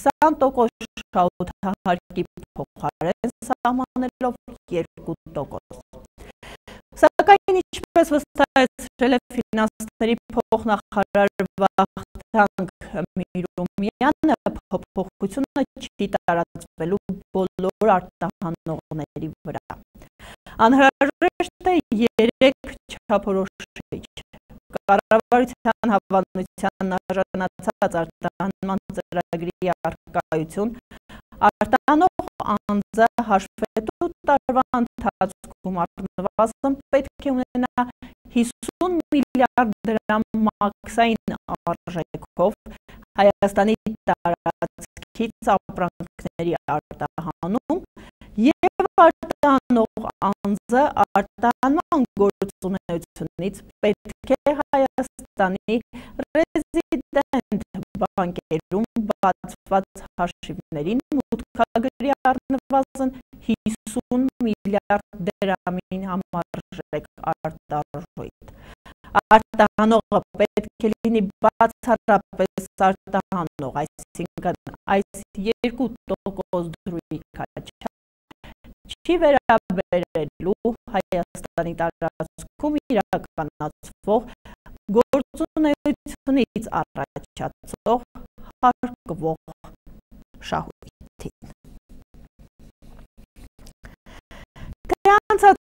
20% շահութահարկի փոխարեն սահմանելով 2%։ Սակայն ինչպես վստահեցրել է ֆինանսների փոխնախարար Վախթանգ Միրումյանը, փոփոխությունը չի տարածվելու բոլոր արտահանողների վրա։ Անհրաժեշտ է 3 չափորոշիչ՝ կառավարության հավանության արժանացած արտահանման ծրագրի առկայություն, արտահանող անձը հաշվետու տարվա ընթացքում առնվազն պետք է ունենա 50 միլիարդ դրամ մաքսային արժեքով Հայաստանի տարածքից ապրանքների արտահանում և արտահանող անձը արտահանման գործունեությունից պետք է Հայաստանի ռեզիդենտ բանկերում բացված հաշիվներին մուտքագրի առնվազն 50 միլիարդ դրամին համարժեք արտարժույթ։ Արտահանողը պետք է լինի բացառապես արտահանող, այսինքն այս 2% դրույքաչափ չի վերաբերելու Հայաստանի տարածքում իրականացվող գործունեությունից առաջացող հարկվող շահույթին։ Անցած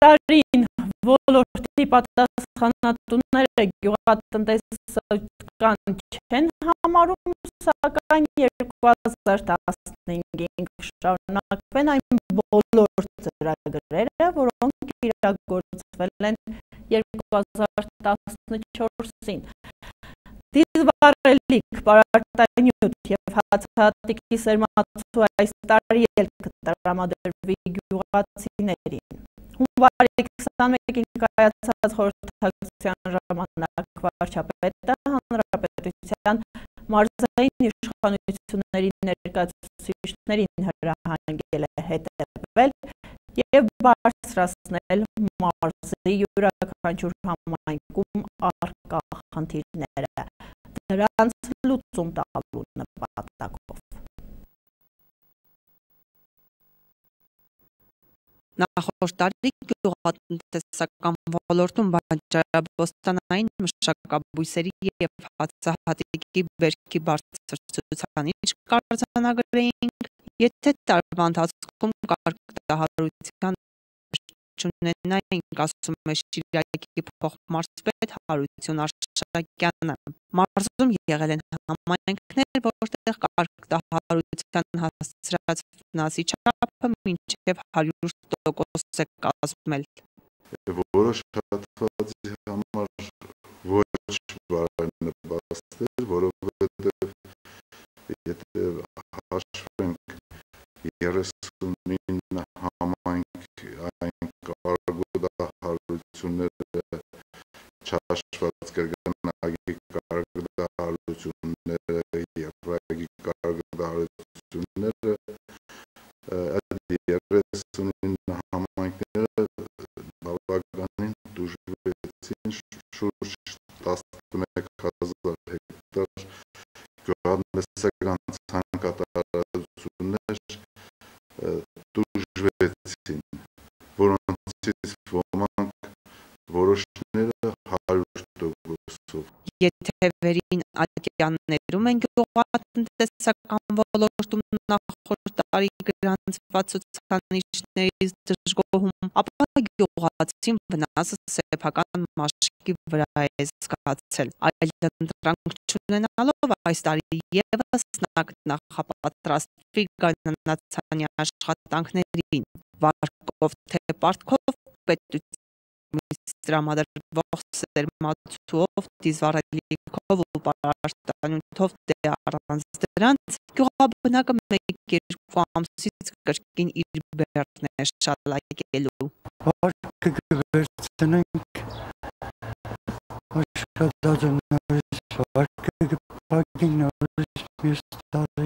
տարին ոլորտի պատասխանատուները գյուղատնտեսական չեն համարում, սակայն 2015-ին կշարունակվեն այն բոլոր ծրագրերը, որոնք իրագործվել են 2014-ին։ Դիզվառելիք, պարարտանյութ և հացահատիկի սերմացու այս տարի էլ կտրամադրվի գյուղացիներին։ Հունվարի 21-ին կայացած խորհրդակցության ժամանակ վարչապետը հանրապետության մարզային իշխանությունների ներկայացուցիչներին հրահանգել է հետևել և բարձրացնել մարզի յուրաքանչյուր համայնքում առկա խնդիրները, դրանց լուծում տալու նպատակով։ Նախորդ տարի գյուղատնտեսական ոլորտում բանջարաբոստանային մշակաբույսերի և հացահատիկի բերքի բարձր ցուցանիշ կարձանագրեինք, եթե տարվա ընթացքում կարգտահարության չունենայինք, ասում է Շիրակի փոխմարզպետ Հարություն Արշակյանը։ Մարզում եղել են համայնքներ, որտեղ կարգտահարության հասցրած վնասի չափը մինչև 100% է կազմել։ Որոշ հատվածի համար ոչ բարենպաստ էր, որովհետև եթե հաշվենք 39 համայնք այն կառավարությունները չհաշված կրկնակի կարգադահարությունները եւ ռայգի կարգադահարությունները այդ 39 համայնքները բավականին դժվարեցին շուրջ 11,000 հեկտար գյուղատնտեսական ցանկատարություններ դժվարեցին, որոնցից ոմանք որոշները 100%-ով։ Եթե վերին ատյաններում են գյուղատնտեսական ոլորտում նախորդ տարի գրանցված ցուցանիշներից դժգոհում, ապա գյուղացին վնասը սեփական մաշկի վրա է զգացել։ Այլընտրանք չունենալով այս տարի ևս նա կնախապատրաստվի գանանացանի աշխատանքներին, վարկով թե պարտքով պետության տրամադրվող սերմացուով, դիզվառելիքով ու պարարտանյութով դե առանց դրանց գյուղաբնակը 1-2 ամսից կրկին իր բերդն է շալակելու։ Վարկը կվերցնենք աշխատածություններից, վարկը կպակի նորից մյուս տարի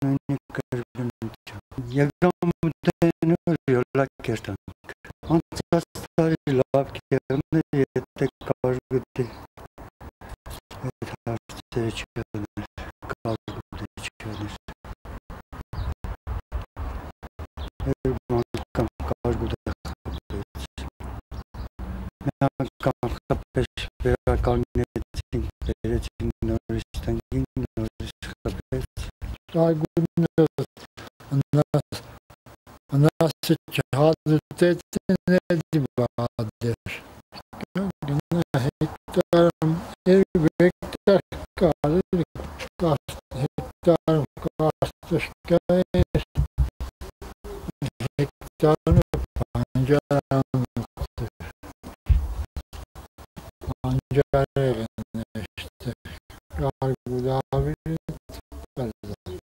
նույնիկ կրկնություն։ Եկամուտները յոլակ երտանք։ Անցած տարի լավ կերներ, եթե կարգուտի այդ հարցերը չկներ, կարգուտի չկներ։ Եկամ կարգուտը խապեց։ Մենք խապեց վերականգնեցինք, վերեցինք նորից տանգին, նորից խապեց։ Կարգուտները անասը չհադուտեցին էդի բադեր։ Հեկտարում հեկտար կարել, հեկտարում կաստышկայր, հեկտարում պանջարան պանջարեղն էշտը, կարգուդավիրիտ պելզա։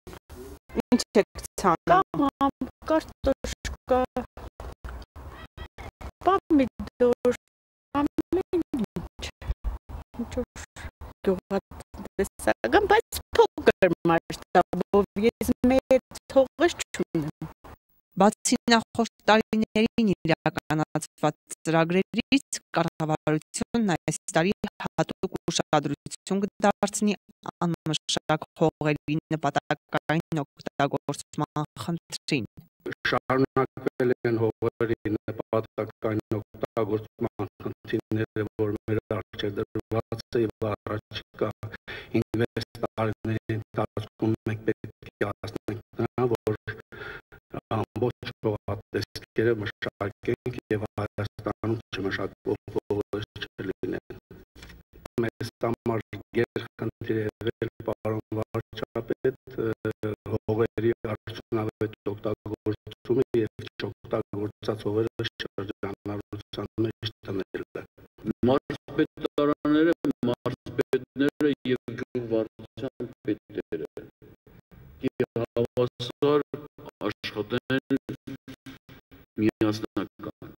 Ինչ եք ցանում։ Կարտոշկա, պամիդոր, ամեն ինչ գյուղատնտեսական, բայց փոքր մասշտաբով ես մեծ թողս չունեմ։ Բացի նախորդ տարիներին իրականացված ծրագրերից, կառավարությունն այս տարի հատուկ ուշադրություն կդարձնի անմշակ հողերի նպատակային օգտագործման խնդրին։ Շարունակվել են հողերի նպատակային օգտագործման խնդիրները, որ մեր առջև դրված է եւ առաջիկա 5 տարիների ընթացքում մենք պետք է հասնենք նրան, որ ամբողջ հողատեսքերը մշակենք եւ Հայաստանում չմշակվող հողեր չլինեն։ Մեզ համար գերխնդիր է եղել պարոն վարչապետ հողերի արդյունավետ օգտագործումը եւ չօգտագործած հողերը շրջանառության մեջ դնելը։ Մարզպետարանները, մարզպետները եւ գյուղվարության պետերը հավասար աշխատեն միասնական։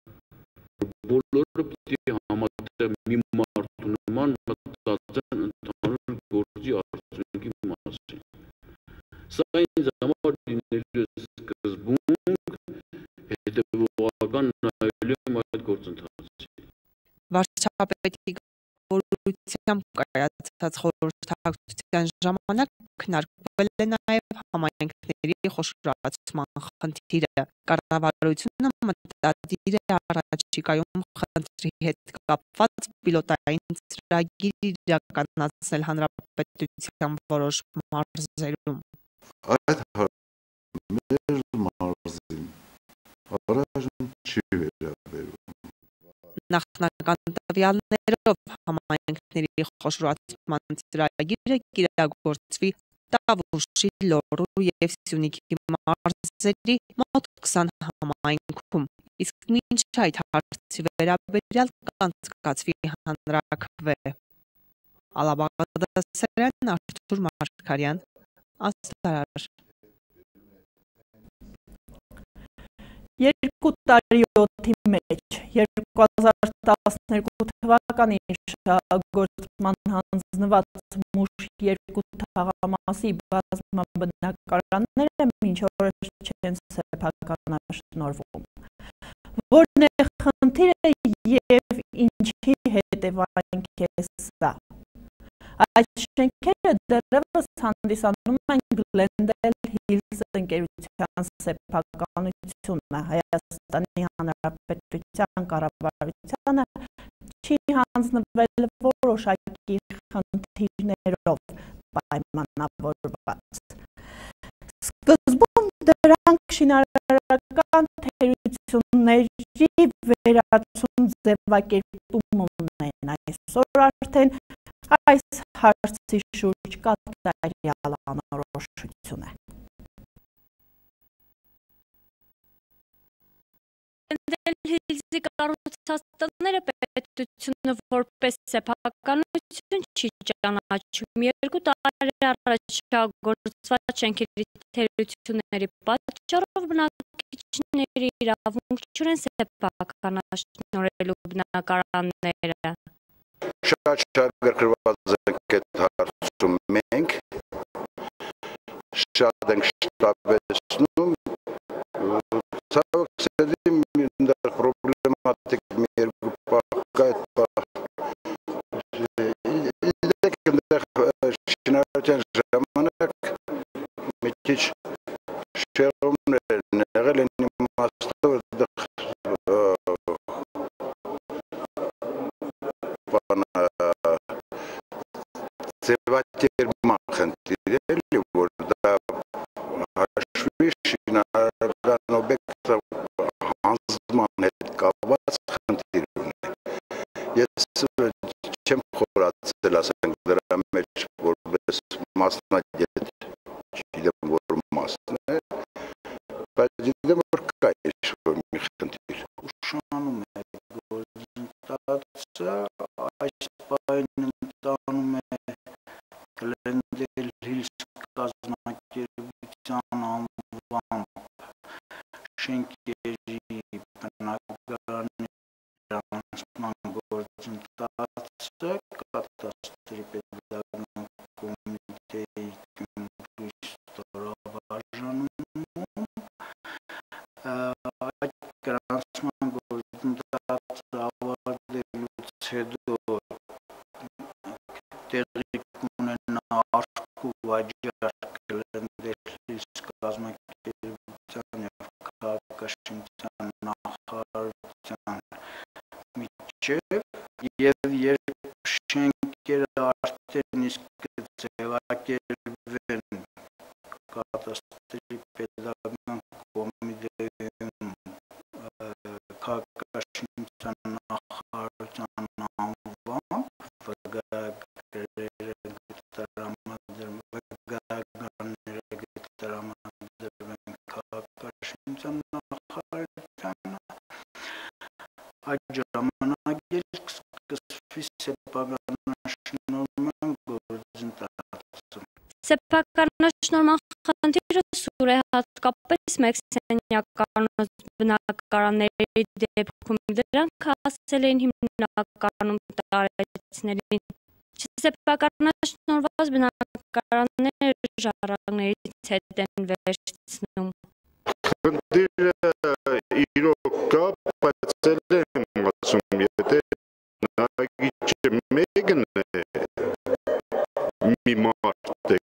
Բոլորը պետք է համատեղ մի մարդու նման մտածեն ընդհանուր գործի արդյունքի մասին։ Սա ինձ համար լինելու է սկզբունք, հետևողական նայելու եմ այդ գործընթացին։ Վարչապետի գլխավորությամբ կայացած խորհրդակցության ժամանակ քննարկվել է նաև համայնքների խոշորացման խնդիրը։ Կառավարությունը մտադիր է առաջիկայում խնդրի հետ կապված պիլոտային ծրագիր իրականացնել հանրապետության որոշ մարզերում։ Այդ մեր մարզին առայժմ չի վերաբերում։ Նախնական տվյալներով համայնքների խոշորացման ծրագիրը կիրագործվի Տավուշի, Լոռու և Սյունիքի մարզերի մոտ 20 համայնքում, իսկ մինչ այդ հարցի վերաբերյալ կանցկացվի հանրաքվե։ Ալաբա Բաղդասարյան, Արթուր Մարգարյան, Աստարար։ 2 տարի ոլորտի մեջ 2012 թվականի շահագործման հանձնված մուշ 2 թաղամասի բազմաբնակարանները մինչ օրս չեն սեփականաշնորհվում։ Որն է խնդիրը և ինչի հետևանք է սա։ Այդ շենքերը դեռևս հանդիսանում են Glendale Hills ընկերության սեփականությունը, Հայաստանի Հանրապետության կառավարությանը չի հանձնվել որոշակի խնդիրներով պայմանավորված։ Սկզբում դրանք շինարարական թերությունների վերացում ձևակերպում ունեն, այսօր արդեն այս հարցի շուրջ կատարյալ անորոշություն է։ Glendale Hills-ի կառուցած տները պետությունը որպես սեփականություն չի ճանաչում։ 2 տարի առաջ շահագործված շենքերի թերությունների պատճառով բնակիչների իրավունք չունեն սեփականաշնորհելու բնակարանները։ Շատ շահագրգռված ենք այդ հարցում մենք, շատ ենք շտապեցնում, ցավոք սրտի պրոբլեմատիկ մի երկու պահ կա այդ պահ։ Շինարարության ժամանակ մի քիչ շեղումներ եղել են իմաստով ձևակերպման խնդիր էլի, որ դա հաշվի շինարարական օբյեկտը հանձնման հետ կապված խնդիր ունի։ Ես չեմ խորացել, ասենք, դրա մեջ որպես մասնագետ, չգիտեմ որ մասն է, բայց գիտեմ որ կա ինչ-որ մի խնդիր։ Ուշանում է գործընթացը, այս պահին ընթանում է Glendale Hills կազմակերպության անվամբ շենքերի բնակարանների անցման գործընթացը կատաստրի պետական կոմիտեի գումրի ստորաբաժանում այդ գրանցման գործընթացը ավարտելուց հետո տեղի կունենա արկու վաճառք Glendale Hills կազմակերպության և քաղաքաշինության նախարարության միջև և երբ շենքերը արդեն իսկ ձևակերպվեն կատաստրի պետական կոմիտեում քաղաքաշինության նախարարության անվամբ վգագները գտրամադրվեն քաղաքաշինության նախարարությանը, այդ ժամանակ էլ կսկսվի սեփականաշնորհման գործընթացը։ Սեփականաշնորհման խնդիրը սուր է հատկապես մեքսենյականոց բնակարանների դեպքում, դրանք հասել էին հիմնականում տարեցներին։ Չսեփականաշնորհված բնակարանները ժառանգներից հետ են վերցնում։ Խնդիրը իրոք կա, բայց էլ եմ ասում, եթե նայագիչը մեկն է, մի մարդ է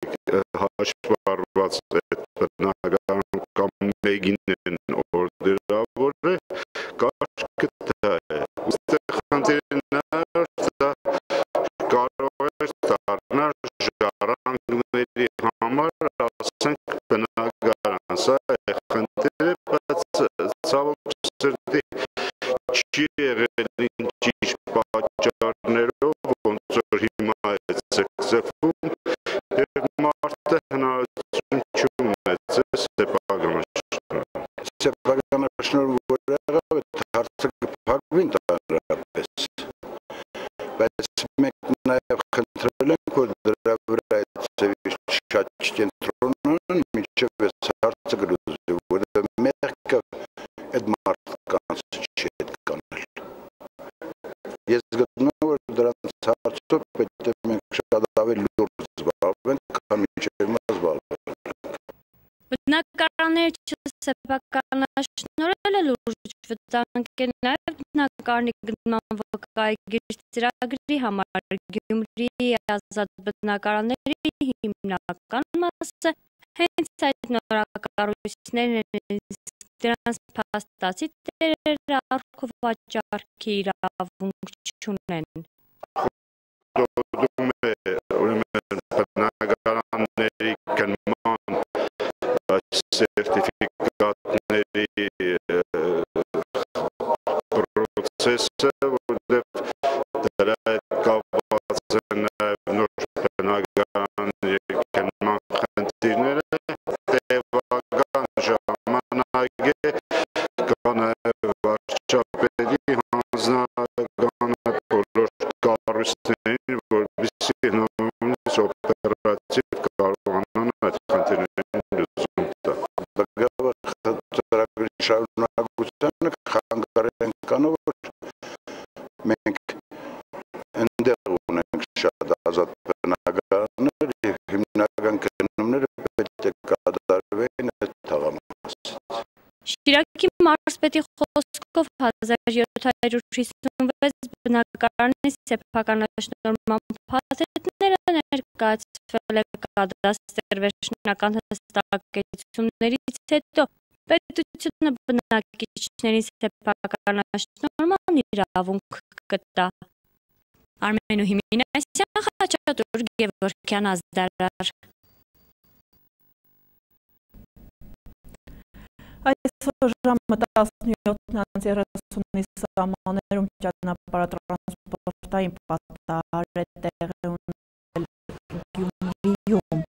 հաշվառված այդ բնակարանում կամ մեկին են օրդերավոր է, կարգը դա է։ Ուստի խնդիրը դա կարող է դառնալ ժառանգների համար, ասենք, բնակարան, սա է խնդիրը, բայց ցավոք սրտի չի եղել ինչ պատճառներով, ոնց որ հիմա է ձգձգվում, և մարդը հնարավորություն չունեցել սեփականաշնորհ որ եղավ, այդ հարցը կփակվի ընդհանրապես, բայց մենք նաև խնդրել ենք, որ դրա վրա շատ չկենտրոնանան, մինչև այս հարցը գրուզվի, որը մեղքը այդ մարդկանց չէ։ հարցով պետք է մենք շատ ավելի լուրջ զբաղվենք, քան մինչև հիմա զբաղվել։ Բնակարանները չսեփականաշնորհելը լուրջ վտանգ է նաև բնակարանի գնման վկայագիր ծրագրի համար։ Գյումրիի ազատ բնակարանների հիմնական մասը հենց այդ նորակառույցներն են, իսկ դրանց փաստացի տերերը առաքում վաճառքի իրավունք չունեն։ Բնակարանների գնման սերտիֆիկատների պրոցեսը, որտեղ դրա հետ կապված են նոր բնակարանների գնման խնդիրները, տևական ժամանակ է, կա նաև վարչապետի հանձնարարականը բոլոր կառույցներին, որպեսզի հնարավորինս օպերատիվ կարողանան այդ խնդիրներին լուծում տալ։ Ծրագրի շարունակությունը խանգարենք կանով, որ մենք ընդեղ ունենք շատ ազատ բնակարաններ և հիմնական գնումները պետք է կատարվեն այդ թաղամասից։ Շիրակի մարզպետի խոսքով 1756 բնակարանի սեփականաշնորհման փաթեթները ներկայացվել է կադաստրի վերջնական հստակեցումներից հետո պետությունը բնակիչների սեփականաշնորհման իրավունք կտա։ Արմենուհի Մինասյան, Խաչատուր Գևորգյան ազդարար։ Այսօր ժամը 17:30-ի սահմաններում ճանապարհատրանսպորտային պատահար է տեղի ունեցել Գյումրիում։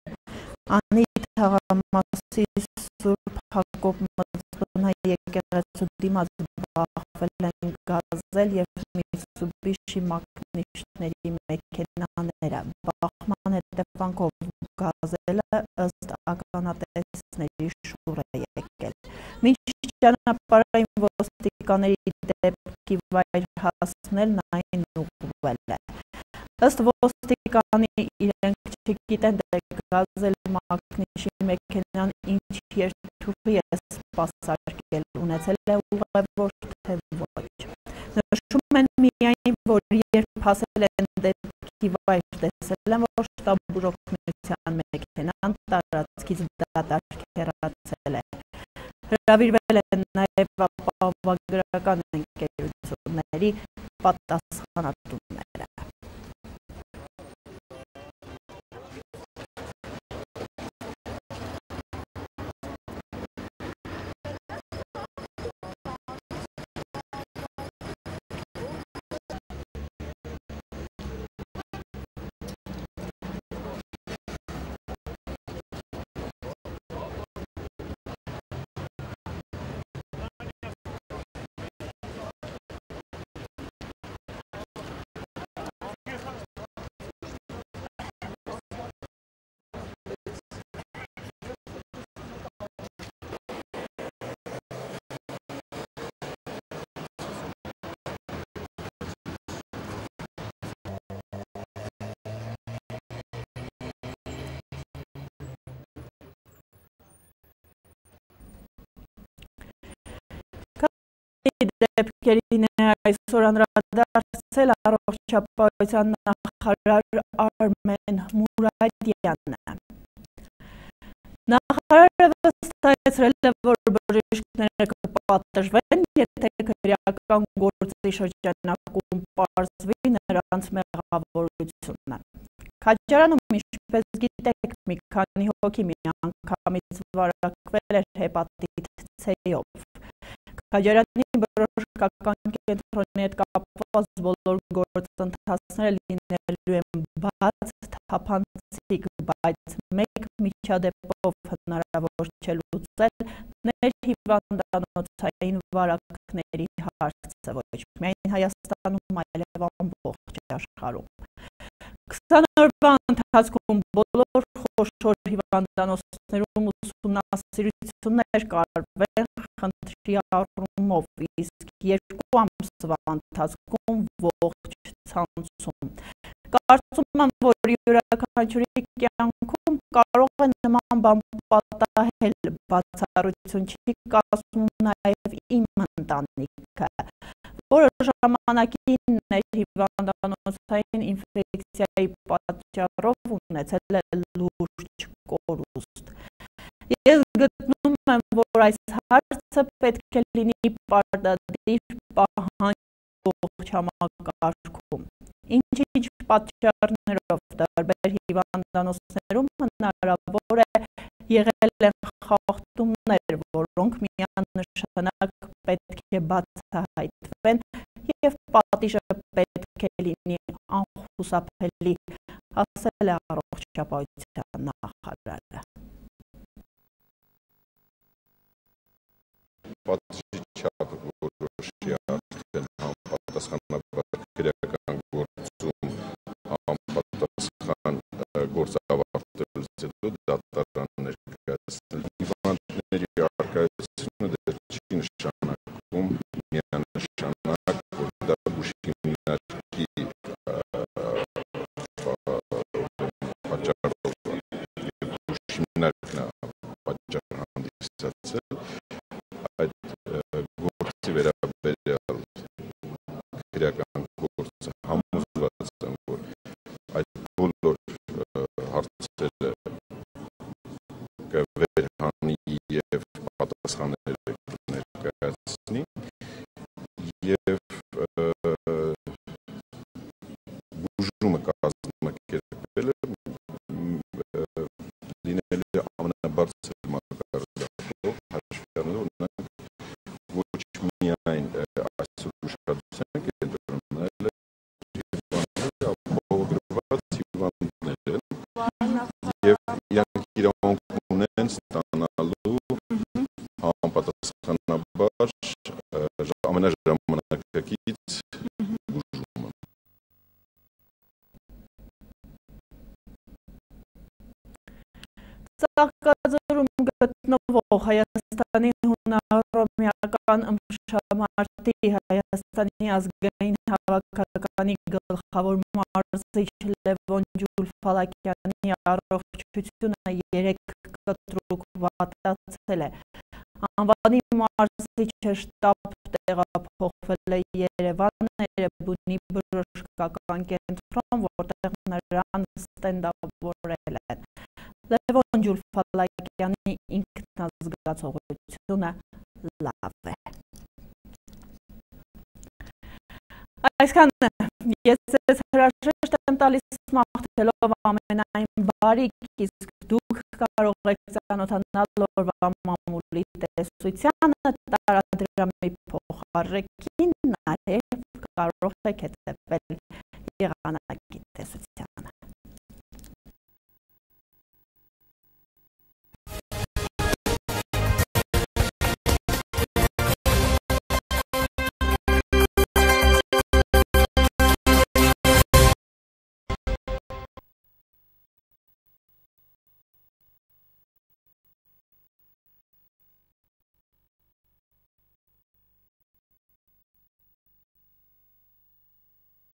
Անի թաղամասի Սուրբ Հակոբ մզկլունի եկեղեցու դիմաց բախվել են գազել և Միցուբիշի մակնիշների մեքենաները։ Բախման հետևանքով գազելը ըստ ականատեսների շուռ է եկել։ Մինչ ճանապարհային ոստիկանների դեպքի վայր հասնելն այն ուղղվել է։ Ըստ ոստիկանի, իրենք չգիտեն, թե գազել մակնիշի մեքենան ինչ երթուղի է սպասարկել, ունեցել է ուղևոր թե ոչ։ Նշում են միայն, որ երբ հասել են դեպքի վայր, տեսել են, որ շտաբ օգնության մեքենան տարածքից դատարկ հեռացել է։ Հրավիրվել են նաև ապահովագրական ընկերությունների պատասխանատուները։ Դեպքերին է այսօր անդրադարձել առողջապահության նախարար Արմեն Մուրադյանը։ Նախարարը վստահեցրել է, որ բժիշկները կպատժվեն, եթե քրեական գործի շրջանակում պարզվի նրանց մեղավորությունը։ Քաջարանում, ինչպես գիտեք, մի քանի հոգի միանգամից վարակվել էր հեպատիտ C-ով։ Քաջարանի բժշկական կենտրոնի հետ կապված բոլոր գործընթացները լինելու են բաց, թափանցիկ, բայց մեկ միջադեպով հնարավոր չէ լուծել ներհիվանդանոցային վարակների հարցը ոչ միայն Հայաստանում, այլև ամբողջ աշխարհում։ 20 օրվա ընթացքում բոլոր խոշոր հիվանդանոցներում ուսումնասիրություններ կարվեն խնդրի առումով, իսկ 2 ամսվա ընթացքում ողջ ցանցում։ Կարծում եմ, որ յուրաքանչյուրի կյանքում կարող է նման բան պատահել, բացառություն չի կազմում նաև իմ ընտանիքը, որը ժամանակին հիվանդանոցային ինֆեկցիայի պատճառով ունեցել է լուրջ կորուստ։ Ես գտնում եմ, որ այս հարցը պետք է լինի պարտադիր պահանջ ողջ համակարգում։ Ինչ-ինչ պատճառներով տարբեր հիվանդանոցներում հնարավոր է եղել են խախտումներ, որոնք միանշանակ պետք է բացահայտվեն և պատիժը պետք է լինի անխուսափելի, ասել է առողջապահության նախարարը։ Պատժի չափը որոշի արդեն համապատասխանաբար քրեական գործում համապատասխան գործ ավարտելուց հետո դատարան ներկայացնել հիվանդների առկայությունը դեռ չի նշանակում միանշանակ, որ դա բուժիմնարկի պատճառով բուժիմնարկն է պատճառ հանդիսացել, այդ գործի վերաբերյալ քրեական գործը համոզված եմ, որ այդ բոլոր հարցերը կվերհանի և պատասխանները կներկայացնի և բուժումը կազմակերպելը լինելու է ամենաբարձր մակարդակով, հաշվի առնելով նրանք ոչ միայն այսօր ուշադրության կենտրոնում, այլ ապահովագրված հիվանդներ են և իրանք իրավունք ունեն ստանալու համապատասխանաբար ամենաժամանակակից բուժումը։ Ծաղկաձորում գտնվող Հայաստանի հունահռոմեական ըմբշամարտի Հայաստանի ազգային հավաքականի գլխավոր մարզիչ Լևոն Ջուլֆալակյանի առողջությունը 3 կտրուկ վատացել է։ Անվանի մարզիչը շտապ տեղափոխվել է Երևան Էրեբունի բժշկական կենտրոն, որտեղ նրան ստենդավորել են։ Լևոն Ջուլֆալակյանի ինքնազգացողությունը լավ է։ Այսքան ես ձեզ հրաժեշտ եմ տալիս մաղթելով ամենայն բարիք, իսկ դուք կարող եք ծանոթանալ օրվա մամուլի տեսությանը, տարադրամի փոխառեքին նաև կարող եք հետևել եղանակի տեսությանը։